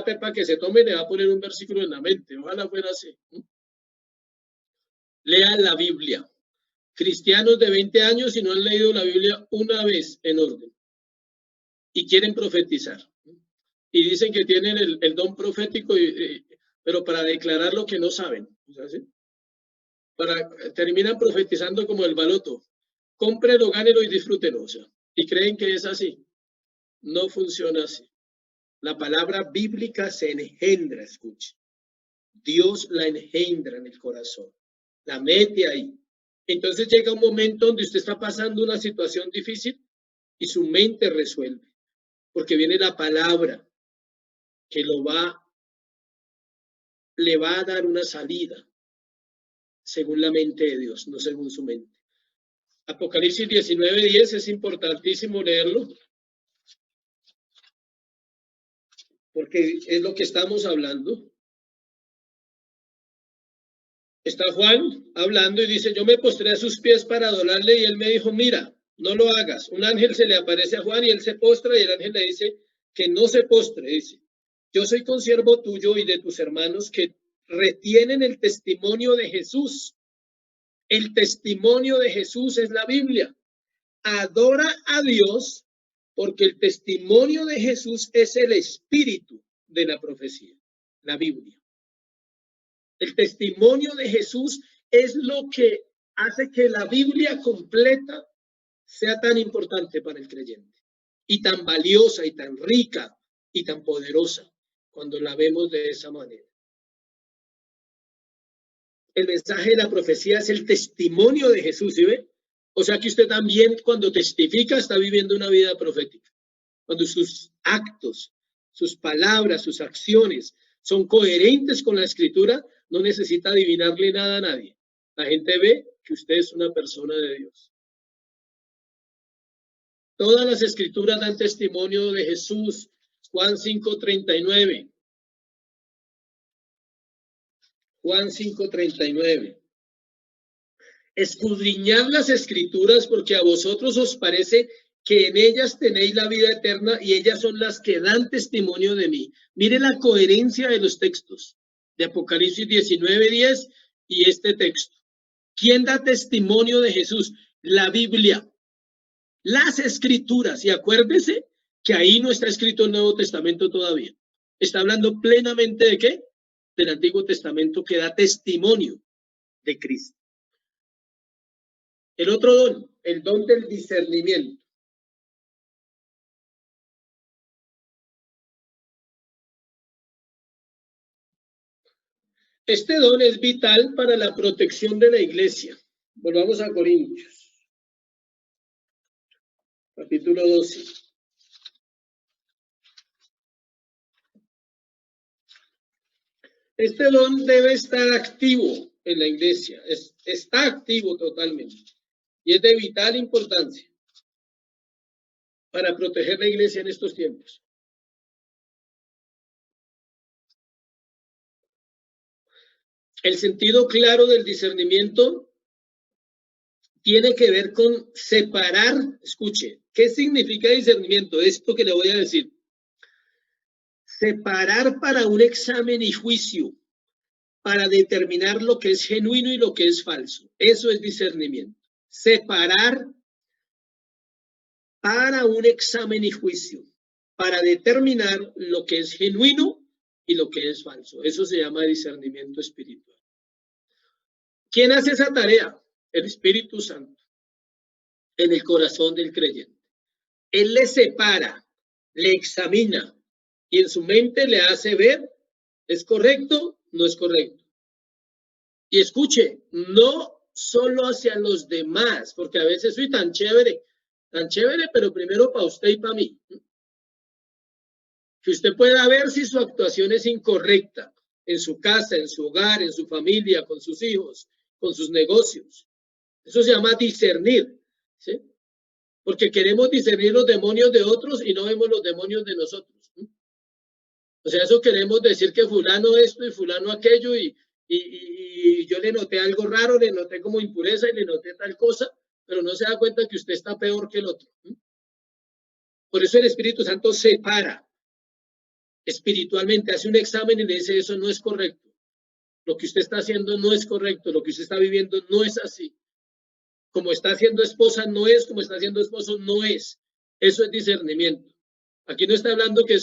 pepa que se tome le va a poner un versículo en la mente. Ojalá fuera así. Lean la Biblia. Cristianos de 20 años y no han leído la Biblia una vez en orden y quieren profetizar. Y dicen que tienen el don profético, pero para declarar lo que no saben. ¿Sí? Terminan profetizando como el baloto. Cómprelo, gánelo y disfrútelo. O sea, y creen que es así. No funciona así. La palabra bíblica se engendra, escuche. Dios la engendra en el corazón. La mete ahí. Entonces llega un momento donde usted está pasando una situación difícil y su mente resuelve. Porque viene la palabra que le va a dar una salida según la mente de Dios, no según su mente. Apocalipsis 19:10 es importantísimo leerlo porque es lo que estamos hablando. Está Juan hablando y dice, yo me postré a sus pies para adorarle y él me dijo, mira, no lo hagas. Un ángel se le aparece a Juan y él se postra y el ángel le dice que no se postre. Dice, yo soy consiervo tuyo y de tus hermanos que retienen el testimonio de Jesús. El testimonio de Jesús es la Biblia. Adora a Dios porque el testimonio de Jesús es el espíritu de la profecía, la Biblia. El testimonio de Jesús es lo que hace que la Biblia completa sea tan importante para el creyente y tan valiosa y tan rica y tan poderosa cuando la vemos de esa manera. El mensaje de la profecía es el testimonio de Jesús, ¿sí ve? O sea que usted también cuando testifica está viviendo una vida profética. Cuando sus actos, sus palabras, sus acciones son coherentes con la escritura, no necesita adivinarle nada a nadie. La gente ve que usted es una persona de Dios. Todas las escrituras dan testimonio de Jesús. Juan 5:39. Juan 5:39. Escudriñad las escrituras porque a vosotros os parece que en ellas tenéis la vida eterna y ellas son las que dan testimonio de mí. Mire la coherencia de los textos de Apocalipsis 19:10 y este texto. ¿Quién da testimonio de Jesús? La Biblia, las escrituras. Y acuérdese que ahí no está escrito el Nuevo Testamento todavía. Está hablando plenamente de ¿qué? Del Antiguo Testamento que da testimonio de Cristo. El otro don, el don del discernimiento. Este don es vital para la protección de la iglesia. Volvamos a Corintios, capítulo 12. Este don debe estar activo en la iglesia, está activo totalmente y es de vital importancia para proteger la iglesia en estos tiempos. El sentido claro del discernimiento tiene que ver con separar, escuche, ¿qué significa discernimiento? Esto que le voy a decir. Separar para un examen y juicio, para determinar lo que es genuino y lo que es falso. Eso es discernimiento. Separar para un examen y juicio, para determinar lo que es genuino y lo que es falso. Eso se llama discernimiento espiritual. ¿Quién hace esa tarea? El Espíritu Santo en el corazón del creyente. Él le separa, le examina y en su mente le hace ver, ¿es correcto? No es correcto. Y escuche, no solo hacia los demás, porque a veces soy tan chévere, pero primero para usted y para mí. Que usted pueda ver si su actuación es incorrecta en su casa, en su hogar, en su familia, con sus hijos, con sus negocios. Eso se llama discernir, ¿sí? Porque queremos discernir los demonios de otros y no vemos los demonios de nosotros. O sea, eso queremos decir que fulano esto y fulano aquello y yo le noté algo raro, le noté como impureza y le noté tal cosa, pero no se da cuenta que usted está peor que el otro. Por eso el Espíritu Santo separa espiritualmente, hace un examen y le dice eso no es correcto. Lo que usted está haciendo no es correcto, lo que usted está viviendo no es así. Como está haciendo esposa no es, como está haciendo esposo no es. Eso es discernimiento. Aquí no está hablando que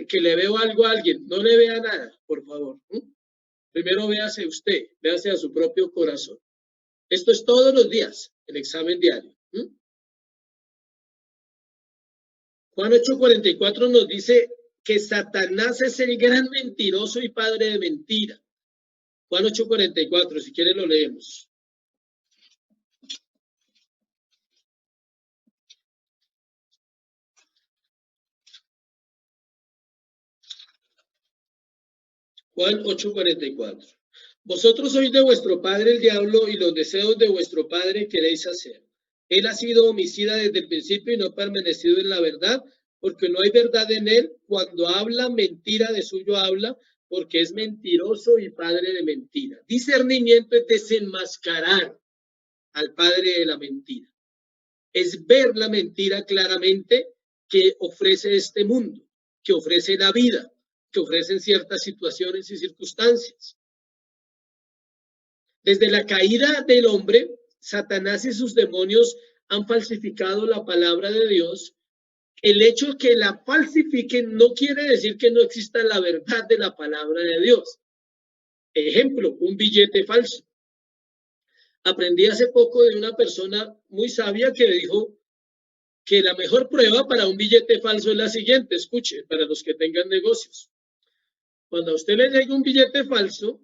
que le veo algo a alguien, no le vea nada, por favor. Primero véase usted, véase a su propio corazón. Esto es todos los días, el examen diario. Juan 8:44 nos dice que Satanás es el gran mentiroso y padre de mentira. Juan 8:44, si quiere lo leemos. Juan 8:44. Vosotros sois de vuestro padre el diablo y los deseos de vuestro padre queréis hacer. Él ha sido homicida desde el principio y no ha permanecido en la verdad, porque no hay verdad en él. Cuando habla mentira, de suyo habla, porque es mentiroso y padre de mentira. Discernimiento es desenmascarar al padre de la mentira. Es ver la mentira claramente que ofrece este mundo, que ofrece la vida, que ofrecen ciertas situaciones y circunstancias. Desde la caída del hombre, Satanás y sus demonios han falsificado la palabra de Dios. El hecho de que la falsifiquen no quiere decir que no exista la verdad de la palabra de Dios. Ejemplo, un billete falso. Aprendí hace poco de una persona muy sabia que dijo que la mejor prueba para un billete falso es la siguiente. Escuche, para los que tengan negocios. Cuando a usted le llegue un billete falso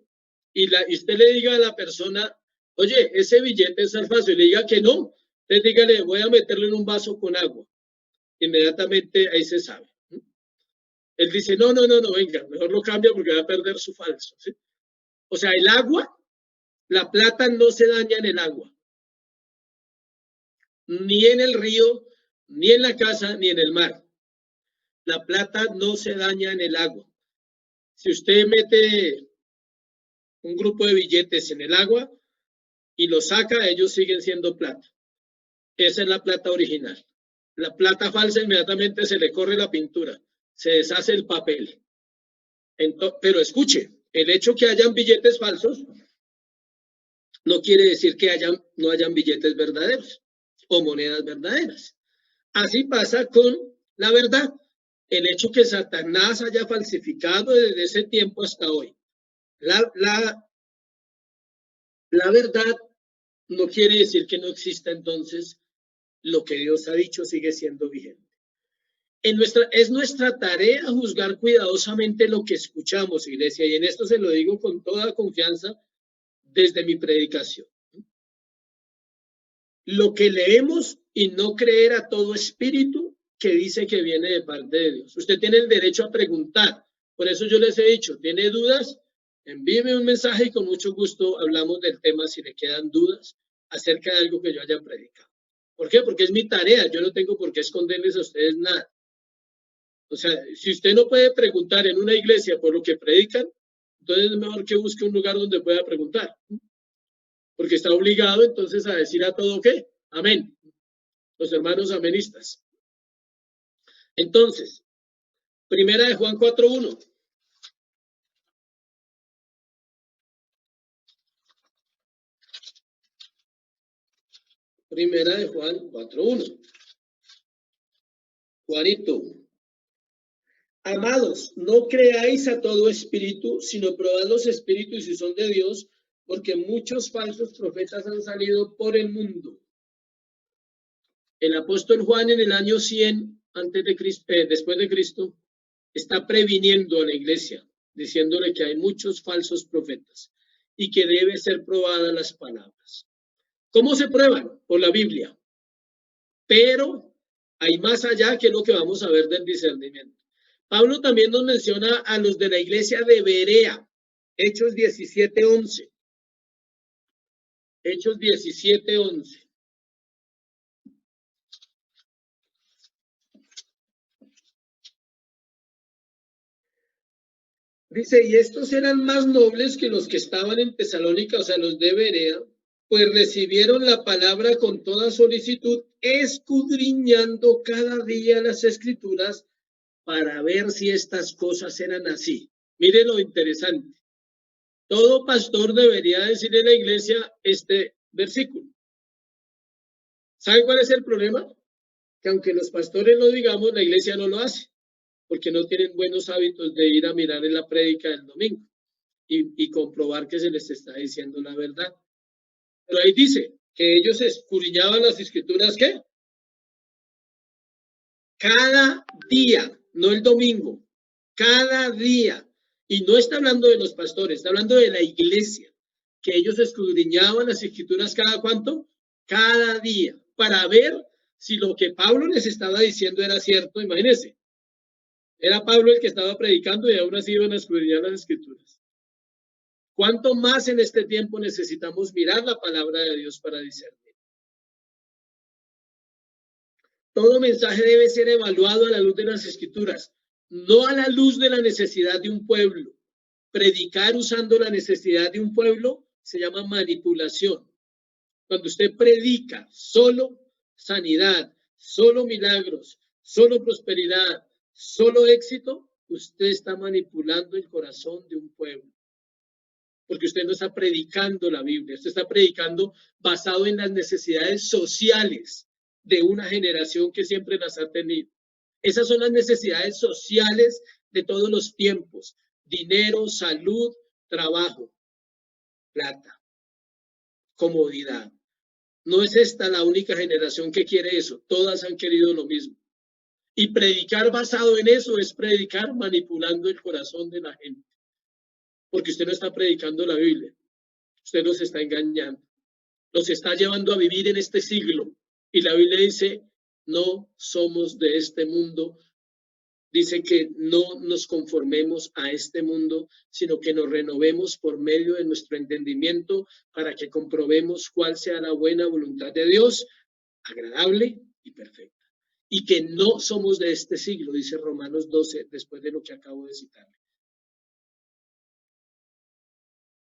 y usted le diga a la persona, oye, ese billete es falso, y le diga que no, entonces dígale, voy a meterlo en un vaso con agua. Inmediatamente ahí se sabe. Él dice, no, venga, mejor lo cambia porque va a perder su falso. ¿Sí? O sea, el agua, la plata no se daña en el agua. Ni en el río, ni en la casa, ni en el mar. La plata no se daña en el agua. Si usted mete un grupo de billetes en el agua y los saca, ellos siguen siendo plata. Esa es la plata original. La plata falsa inmediatamente se le corre la pintura, se deshace el papel. Pero escuche, el hecho que hayan billetes falsos no quiere decir que no hayan billetes verdaderos o monedas verdaderas. Así pasa con la verdad. El hecho que Satanás haya falsificado desde ese tiempo hasta hoy. La verdad no quiere decir que no exista entonces lo que Dios ha dicho sigue siendo vigente. Es nuestra tarea juzgar cuidadosamente lo que escuchamos, iglesia, y en esto se lo digo con toda confianza desde mi predicación. Lo que leemos y no creer a todo espíritu que dice que viene de parte de Dios. Usted tiene el derecho a preguntar. Por eso yo les he dicho, ¿tiene dudas? Envíeme un mensaje y con mucho gusto hablamos del tema si le quedan dudas acerca de algo que yo haya predicado. ¿Por qué? Porque es mi tarea, yo no tengo por qué esconderles a ustedes nada. O sea, si usted no puede preguntar en una iglesia por lo que predican, entonces es mejor que busque un lugar donde pueda preguntar. Porque está obligado entonces a decir a todo ¿qué? Amén. Los hermanos amenistas. Entonces, primera de Juan 4:1. Primera de Juan 4:1. Juanito. Amados, no creáis a todo espíritu, sino probad los espíritus si son de Dios, porque muchos falsos profetas han salido por el mundo. El apóstol Juan en el año 100 antes de Cristo, después de Cristo, está previniendo a la iglesia, diciéndole que hay muchos falsos profetas y que debe ser probadas las palabras. ¿Cómo se prueban? Por la Biblia. Pero hay más allá que lo que vamos a ver del discernimiento. Pablo también nos menciona a los de la iglesia de Berea, Hechos 17:11. Hechos 17:11. Dice, y estos eran más nobles que los que estaban en Tesalónica, o sea, los de Berea, pues recibieron la palabra con toda solicitud, escudriñando cada día las escrituras para ver si estas cosas eran así. Mire lo interesante. Todo pastor debería decirle a la iglesia este versículo. ¿Sabe cuál es el problema? Que aunque los pastores lo digamos, la iglesia no lo hace, porque no tienen buenos hábitos de ir a mirar en la prédica del domingo y comprobar que se les está diciendo la verdad. Pero ahí dice que ellos escudriñaban las escrituras, ¿qué? Cada día, no el domingo, cada día. Y no está hablando de los pastores, está hablando de la iglesia, que ellos escudriñaban las escrituras cada cuánto, cada día, para ver si lo que Pablo les estaba diciendo era cierto. Imagínense, era Pablo el que estaba predicando y aún así iban a escudriñar las escrituras. ¿Cuánto más en este tiempo necesitamos mirar la palabra de Dios para discernir? Todo mensaje debe ser evaluado a la luz de las escrituras, no a la luz de la necesidad de un pueblo. Predicar usando la necesidad de un pueblo se llama manipulación. Cuando usted predica solo sanidad, solo milagros, solo prosperidad, solo éxito, usted está manipulando el corazón de un pueblo. Porque usted no está predicando la Biblia, usted está predicando basado en las necesidades sociales de una generación que siempre las ha tenido. Esas son las necesidades sociales de todos los tiempos: dinero, salud, trabajo, plata, comodidad. No es esta la única generación que quiere eso, todas han querido lo mismo. Y predicar basado en eso es predicar manipulando el corazón de la gente. Porque usted no está predicando la Biblia, usted los está engañando, los está llevando a vivir en este siglo. Y la Biblia dice, no somos de este mundo. Dice que no nos conformemos a este mundo, sino que nos renovemos por medio de nuestro entendimiento para que comprobemos cuál sea la buena voluntad de Dios, agradable y perfecta. Y que no somos de este siglo, dice Romanos 12, después de lo que acabo de citar.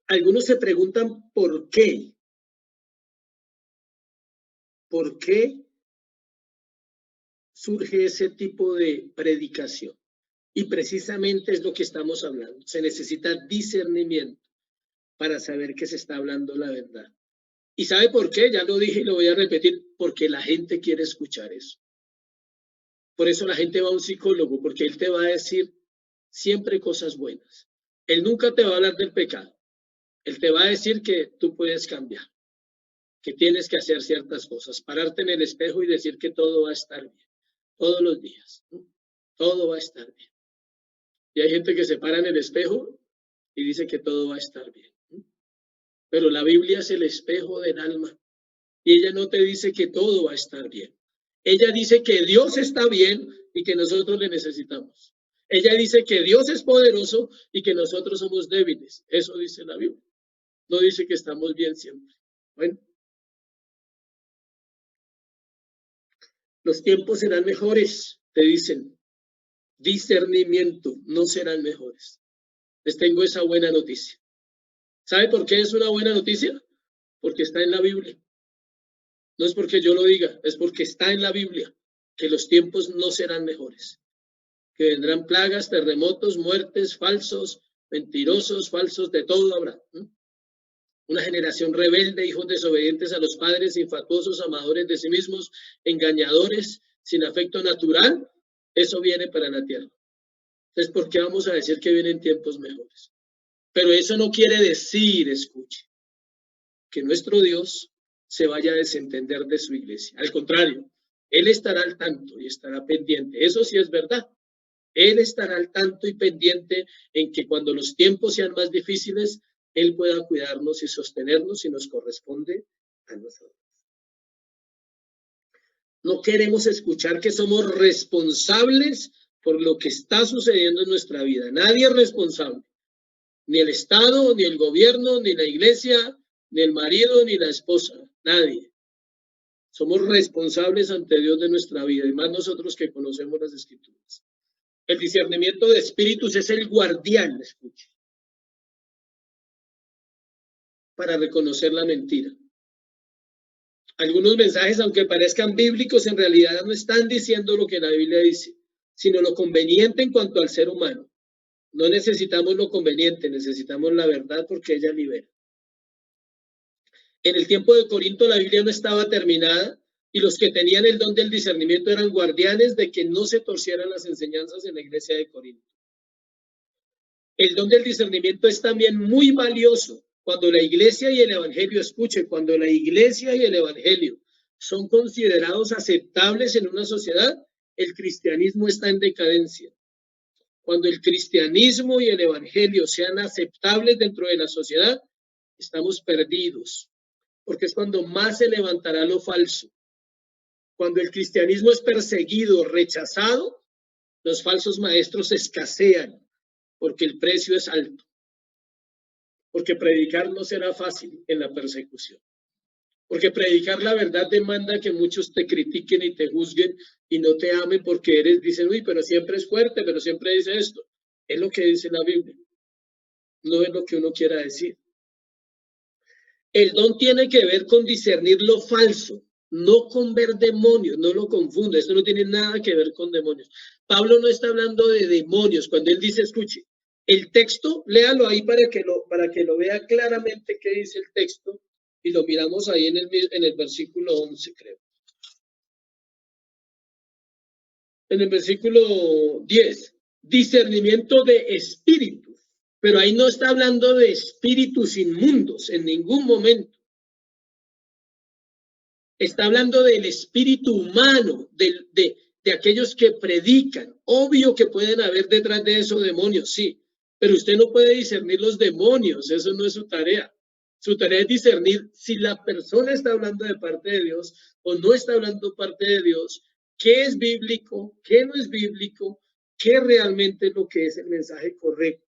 Algunos se preguntan por qué. ¿Por qué surge ese tipo de predicación? Y precisamente es lo que estamos hablando. Se necesita discernimiento para saber que se está hablando la verdad. ¿Y sabe por qué? Ya lo dije y lo voy a repetir, porque la gente quiere escuchar eso. Por eso la gente va a un psicólogo, porque él te va a decir siempre cosas buenas. Él nunca te va a hablar del pecado. Él te va a decir que tú puedes cambiar, que tienes que hacer ciertas cosas, pararte en el espejo y decir que todo va a estar bien, todos los días, ¿no? Todo va a estar bien. Y hay gente que se para en el espejo y dice que todo va a estar bien, ¿no? Pero la Biblia es el espejo del alma y ella no te dice que todo va a estar bien. Ella dice que Dios está bien y que nosotros le necesitamos. Ella dice que Dios es poderoso y que nosotros somos débiles. Eso dice la Biblia. No dice que estamos bien siempre. Bueno, los tiempos serán mejores, te dicen. Discernimiento, no serán mejores. Les tengo esa buena noticia. ¿Sabe por qué es una buena noticia? Porque está en la Biblia. No es porque yo lo diga, es porque está en la Biblia que los tiempos no serán mejores. Que vendrán plagas, terremotos, muertes, falsos, mentirosos, falsos, de todo habrá. Una generación rebelde, hijos desobedientes a los padres, infatuosos, amadores de sí mismos, engañadores, sin afecto natural. Eso viene para la tierra. Entonces, ¿por qué vamos a decir que vienen tiempos mejores? Pero eso no quiere decir, escuche, que nuestro Dios se vaya a desentender de su iglesia. Al contrario, Él estará al tanto y estará pendiente. Eso sí es verdad. Él estará al tanto y pendiente en que cuando los tiempos sean más difíciles, Él pueda cuidarnos y sostenernos y nos corresponde a nosotros. No queremos escuchar que somos responsables por lo que está sucediendo en nuestra vida. Nadie es responsable. Ni el Estado, ni el gobierno, ni la iglesia, ni el marido, ni la esposa. Nadie. Somos responsables ante Dios de nuestra vida, y más nosotros que conocemos las Escrituras. El discernimiento de espíritus es el guardián, escuche, para reconocer la mentira. Algunos mensajes, aunque parezcan bíblicos, en realidad no están diciendo lo que la Biblia dice, sino lo conveniente en cuanto al ser humano. No necesitamos lo conveniente, necesitamos la verdad porque ella libera. En el tiempo de Corinto la Biblia no estaba terminada y los que tenían el don del discernimiento eran guardianes de que no se torcieran las enseñanzas en la iglesia de Corinto. El don del discernimiento es también muy valioso cuando la iglesia y el evangelio, escuche, cuando la iglesia y el evangelio son considerados aceptables en una sociedad, el cristianismo está en decadencia. Cuando el cristianismo y el evangelio sean aceptables dentro de la sociedad, estamos perdidos, porque es cuando más se levantará lo falso. Cuando el cristianismo es perseguido, rechazado, los falsos maestros escasean, porque el precio es alto. Porque predicar no será fácil en la persecución. Porque predicar la verdad demanda que muchos te critiquen y te juzguen y no te amen porque dicen, uy, pero siempre es fuerte, pero siempre dice esto. Es lo que dice la Biblia. No es lo que uno quiera decir. El don tiene que ver con discernir lo falso, no con ver demonios, no lo confunda, esto no tiene nada que ver con demonios. Pablo no está hablando de demonios, cuando él dice, escuche, el texto, léalo ahí para que lo vea claramente qué dice el texto, y lo miramos ahí en el versículo 11, creo. En el versículo 10, discernimiento de espíritus, pero ahí no está hablando de espíritus inmundos en ningún momento. Está hablando del espíritu humano, de aquellos que predican. Obvio que pueden haber detrás de eso demonios, sí, pero usted no puede discernir los demonios, eso no es su tarea. Su tarea es discernir si la persona está hablando de parte de Dios o no está hablando parte de Dios, qué es bíblico, qué no es bíblico, qué realmente es lo que es el mensaje correcto.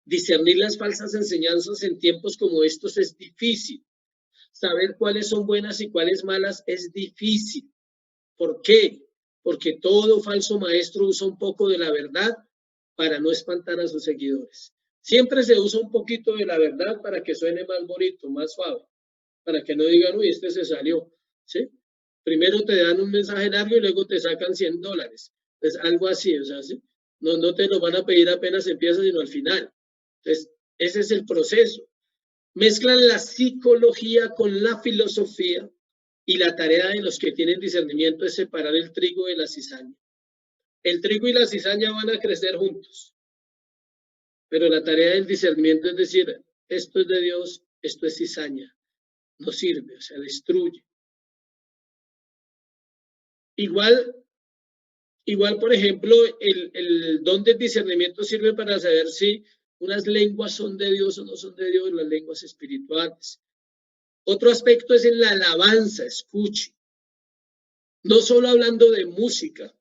Discernir las falsas enseñanzas en tiempos como estos es difícil. Saber cuáles son buenas y cuáles malas es difícil. ¿Por qué? Porque todo falso maestro usa un poco de la verdad para no espantar a sus seguidores. Siempre se usa un poquito de la verdad para que suene más bonito, más suave, para que no digan, uy, este se salió, ¿sí? Primero te dan un mensaje largo y luego te sacan $100. Es algo así, o sea, ¿sí? No te lo van a pedir apenas empiezas, sino al final. Entonces, ese es el proceso. Mezclan la psicología con la filosofía y la tarea de los que tienen discernimiento es separar el trigo de la cizaña. El trigo y la cizaña van a crecer juntos, pero la tarea del discernimiento es decir, esto es de Dios, esto es cizaña, no sirve, o sea, destruye. Igual, por ejemplo, el don del discernimiento sirve para saber si unas lenguas son de Dios o no son de Dios, las lenguas espirituales. Otro aspecto es en la alabanza, escuche. No solo hablando de música,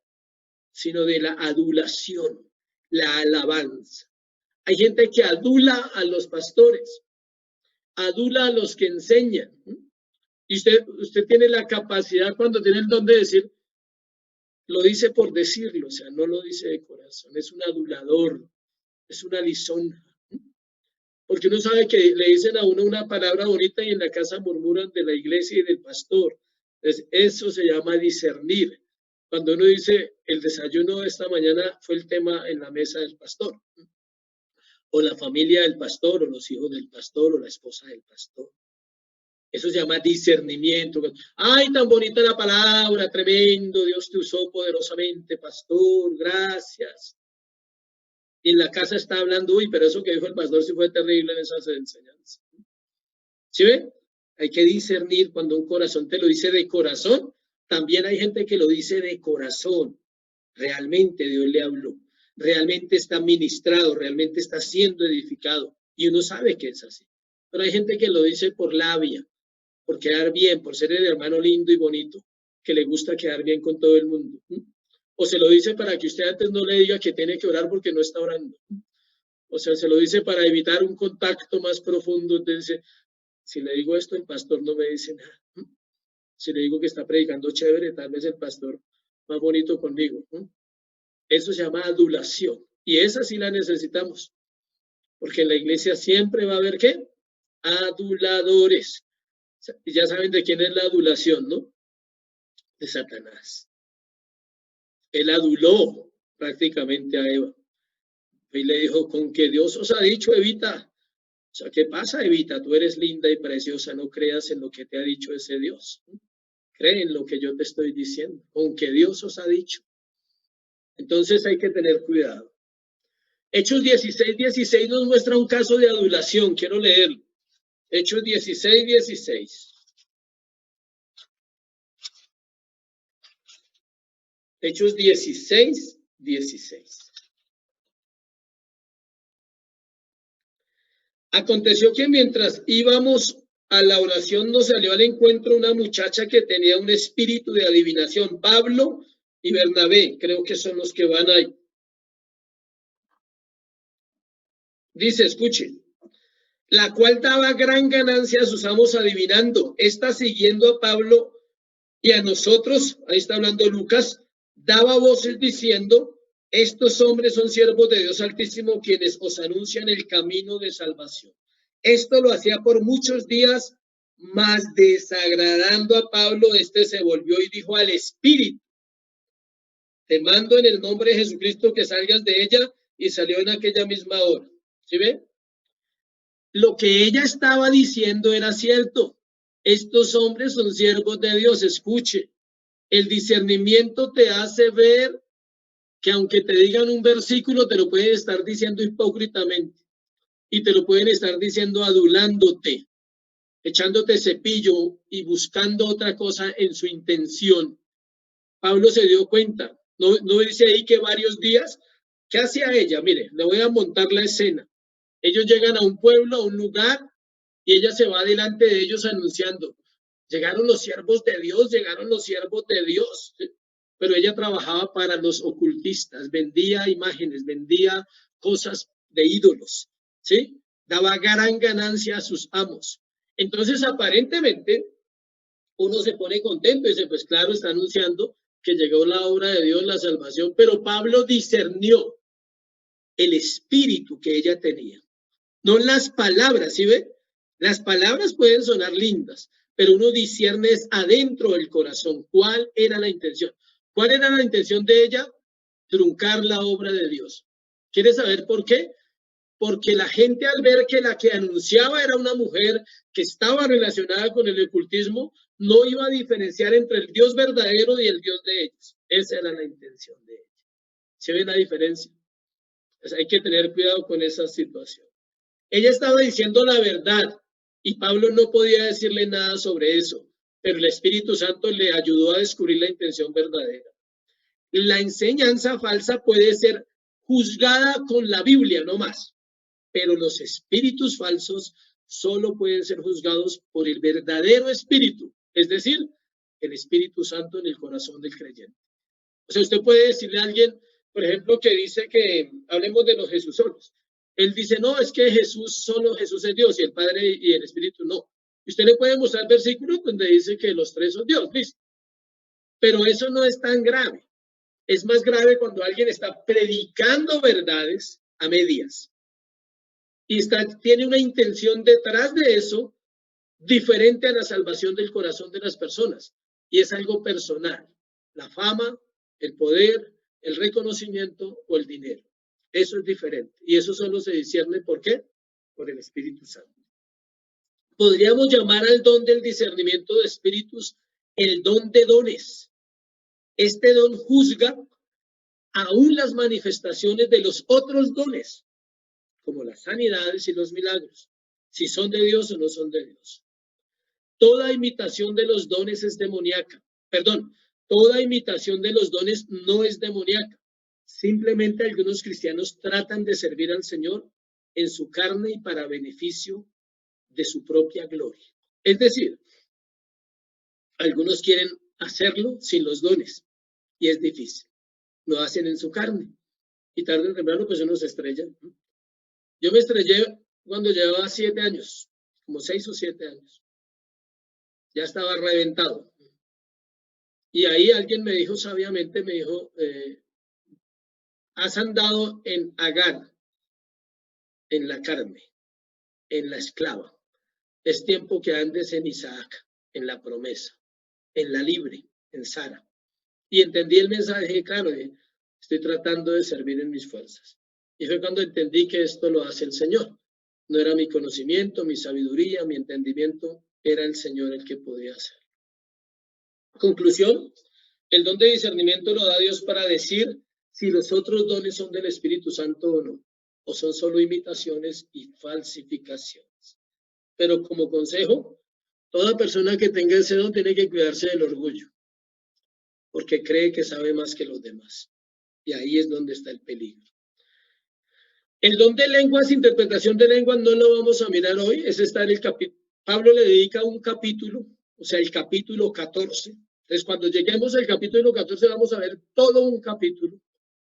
sino de la adulación, la alabanza. Hay gente que adula a los pastores, adula a los que enseñan. Y usted tiene la capacidad, cuando tiene el don de decir, lo dice por decirlo, o sea, no lo dice de corazón, es un adulador, es una lisonja. Porque uno sabe que le dicen a uno una palabra bonita y en la casa murmuran de la iglesia y del pastor. Entonces, eso se llama discernir. Cuando uno dice, el desayuno de esta mañana fue el tema en la mesa del pastor, o la familia del pastor, o los hijos del pastor, o la esposa del pastor. Eso se llama discernimiento. ¡Ay, tan bonita la palabra! Tremendo, Dios te usó poderosamente, pastor, gracias. Y en la casa está hablando, uy, pero eso que dijo el pastor sí fue terrible en esas enseñanzas. ¿Sí ven? Hay que discernir cuando un corazón te lo dice de corazón. También hay gente que lo dice de corazón. Realmente Dios le habló. Realmente está ministrado, realmente está siendo edificado. Y uno sabe que es así. Pero hay gente que lo dice por labia, por quedar bien, por ser el hermano lindo y bonito, que le gusta quedar bien con todo el mundo. O se lo dice para que usted antes no le diga que tiene que orar porque no está orando. O sea, se lo dice para evitar un contacto más profundo. Entonces, si le digo esto, el pastor no me dice nada. Si le digo que está predicando chévere, tal vez el pastor más bonito conmigo. Eso se llama adulación. Y esa sí la necesitamos. Porque en la iglesia siempre va a haber, ¿qué? Aduladores. Y ya saben de quién es la adulación, ¿no? De Satanás. Él aduló prácticamente a Eva. Y le dijo, con que Dios os ha dicho, Evita. O sea, ¿qué pasa, Evita? Tú eres linda y preciosa, no creas en lo que te ha dicho ese Dios. Cree en lo que yo te estoy diciendo, con que Dios os ha dicho. Entonces hay que tener cuidado. Hechos 16:16 nos muestra un caso de adulación. Quiero leerlo. Hechos 16:16. Hechos 16:16. Aconteció que mientras íbamos a la oración nos salió al encuentro una muchacha que tenía un espíritu de adivinación. Pablo y Bernabé, creo que son los que van ahí. Dice, escuchen, la cual daba gran ganancia a sus amos adivinando. Esta siguiendo a Pablo y a nosotros, ahí está hablando Lucas, daba voces diciendo, estos hombres son siervos de Dios Altísimo quienes os anuncian el camino de salvación. Esto lo hacía por muchos días, mas desagradando a Pablo, este se volvió y dijo al Espíritu, te mando en el nombre de Jesucristo que salgas de ella, y salió en aquella misma hora. ¿Sí ve? Lo que ella estaba diciendo era cierto. Estos hombres son siervos de Dios. Escuche, el discernimiento te hace ver que aunque te digan un versículo, te lo pueden estar diciendo hipócritamente y te lo pueden estar diciendo adulándote, echándote cepillo y buscando otra cosa en su intención. Pablo se dio cuenta. No dice ahí que varios días. ¿Qué hacía ella? Mire, le voy a montar la escena. Ellos llegan a un pueblo, a un lugar, y ella se va delante de ellos anunciando. Llegaron los siervos de Dios, llegaron los siervos de Dios. ¿Sí? Pero ella trabajaba para los ocultistas, vendía imágenes, vendía cosas de ídolos, ¿sí? Daba gran ganancia a sus amos. Entonces, aparentemente, uno se pone contento y dice, pues claro, está anunciando que llegó la obra de Dios, la salvación, pero Pablo discernió el espíritu que ella tenía, no las palabras, ¿sí ve? Las palabras pueden sonar lindas, pero uno discierne adentro del corazón. ¿Cuál era la intención? ¿Cuál era la intención de ella? Truncar la obra de Dios. ¿Quieres saber por qué? Porque la gente al ver que la que anunciaba era una mujer que estaba relacionada con el ocultismo, no iba a diferenciar entre el Dios verdadero y el Dios de ellos. Esa era la intención de ella. ¿Se ve la diferencia? Entonces hay que tener cuidado con esa situación. Ella estaba diciendo la verdad y Pablo no podía decirle nada sobre eso, pero el Espíritu Santo le ayudó a descubrir la intención verdadera. La enseñanza falsa puede ser juzgada con la Biblia, no más, pero los espíritus falsos solo pueden ser juzgados por el verdadero espíritu, es decir, el Espíritu Santo en el corazón del creyente. O sea, usted puede decirle a alguien, por ejemplo, que dice que hablemos de los Jesús solos. Él dice, no, es que solo Jesús es Dios y el Padre y el Espíritu no. Y usted le puede mostrar versículos donde dice que los tres son Dios, listo. Pero eso no es tan grave. Es más grave cuando alguien está predicando verdades a medias y tiene una intención detrás de eso diferente a la salvación del corazón de las personas. Y es algo personal. La fama, el poder, el reconocimiento o el dinero. Eso es diferente. Y eso solo se discierne, ¿por qué? Por el Espíritu Santo. Podríamos llamar al don del discernimiento de espíritus el don de dones. Este don juzga aún las manifestaciones de los otros dones, como las sanidades y los milagros, si son de Dios o no son de Dios. Toda imitación de los dones es demoníaca. Perdón, toda imitación de los dones no es demoníaca. Simplemente algunos cristianos tratan de servir al Señor en su carne y para beneficio de su propia gloria. Es decir, algunos quieren hacerlo sin los dones y es difícil. Lo hacen en su carne y tarde o temprano pues uno se estrella. Yo me estrellé cuando llevaba 7 años, como 6 o 7 años. Ya estaba reventado. Y ahí alguien me dijo sabiamente, me dijo, has andado en Agar, en la carne, en la esclava. Es tiempo que andes en Isaac, en la promesa, en la libre, en Sara. Y entendí el mensaje, claro, estoy tratando de servir en mis fuerzas. Y fue cuando entendí que esto lo hace el Señor. No era mi conocimiento, mi sabiduría, mi entendimiento, era el Señor el que podía hacer. Conclusión, el don de discernimiento lo da Dios para decir si los otros dones son del Espíritu Santo o no, o son solo imitaciones y falsificaciones. Pero como consejo, toda persona que tenga ese don tiene que cuidarse del orgullo, porque cree que sabe más que los demás. Y ahí es donde está el peligro. El don de lenguas, interpretación de lenguas, no lo vamos a mirar hoy. Ese está en el capítulo. Pablo le dedica un capítulo, o sea, el capítulo 14. Entonces, cuando lleguemos al capítulo 14, vamos a ver todo un capítulo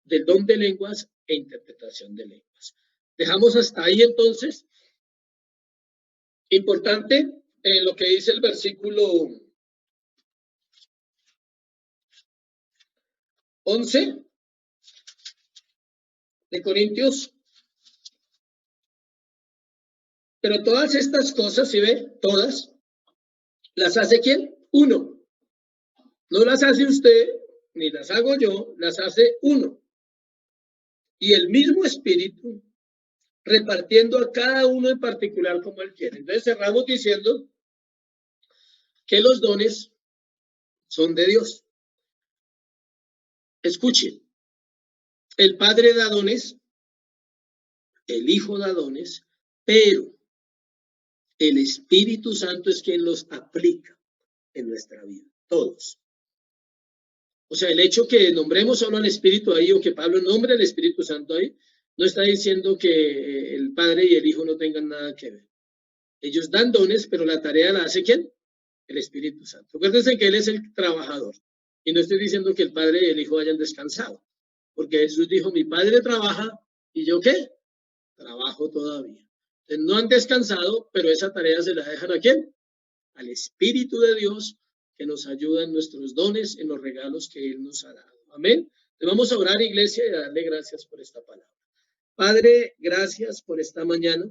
del don de lenguas e interpretación de lenguas. Dejamos hasta ahí entonces. Importante lo que dice el versículo 11 de Corintios. Pero todas estas cosas, ¿sí ve? Todas, ¿las hace quién? Uno. No las hace usted, ni las hago yo, las hace uno. Y el mismo Espíritu, repartiendo a cada uno en particular como él quiere. Entonces cerramos diciendo que los dones son de Dios. Escuchen, el Padre da dones, el Hijo da dones, pero el Espíritu Santo es quien los aplica en nuestra vida, todos. O sea, el hecho que nombremos solo al Espíritu ahí o que Pablo nombre al Espíritu Santo ahí, no está diciendo que el Padre y el Hijo no tengan nada que ver. Ellos dan dones, pero la tarea la hace ¿quién? El Espíritu Santo. Acuérdense que Él es el trabajador. Y no estoy diciendo que el Padre y el Hijo hayan descansado. Porque Jesús dijo, mi Padre trabaja, ¿y yo qué? Trabajo todavía. Entonces, no han descansado, pero esa tarea se la dejan ¿a quién? Al Espíritu de Dios, que nos ayuda en nuestros dones, en los regalos que Él nos ha dado. Amén. Le vamos a orar, iglesia, y a darle gracias por esta palabra. Padre, gracias por esta mañana.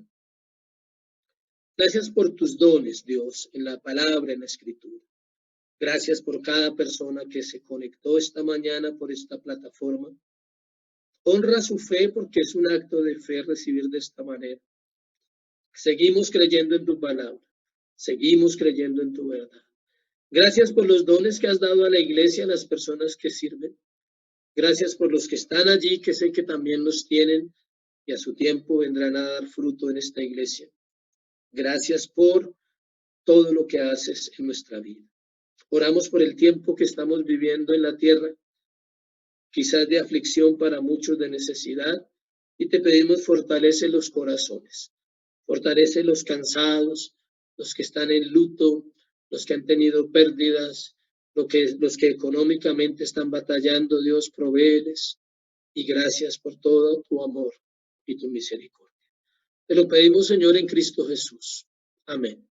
Gracias por tus dones, Dios, en la palabra, en la escritura. Gracias por cada persona que se conectó esta mañana por esta plataforma. Honra su fe porque es un acto de fe recibir de esta manera. Seguimos creyendo en tu palabra. Seguimos creyendo en tu verdad. Gracias por los dones que has dado a la iglesia, a las personas que sirven. Gracias por los que están allí, que sé que también los tienen y a su tiempo vendrán a dar fruto en esta iglesia. Gracias por todo lo que haces en nuestra vida. Oramos por el tiempo que estamos viviendo en la tierra, quizás de aflicción para muchos, de necesidad, y te pedimos fortalece los corazones, fortalece los cansados, los que están en luto, los que han tenido pérdidas, los que económicamente están batallando, Dios, provéeles. Y gracias por todo tu amor y tu misericordia. Te lo pedimos, Señor, en Cristo Jesús. Amén.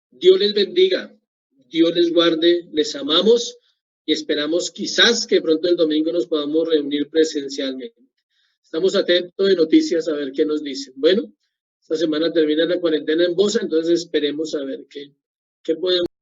Dios les bendiga, Dios les guarde, les amamos y esperamos quizás que pronto el domingo nos podamos reunir presencialmente. Estamos atentos de noticias a ver qué nos dicen. Bueno, esta semana termina la cuarentena en Bosa, entonces esperemos a ver qué podemos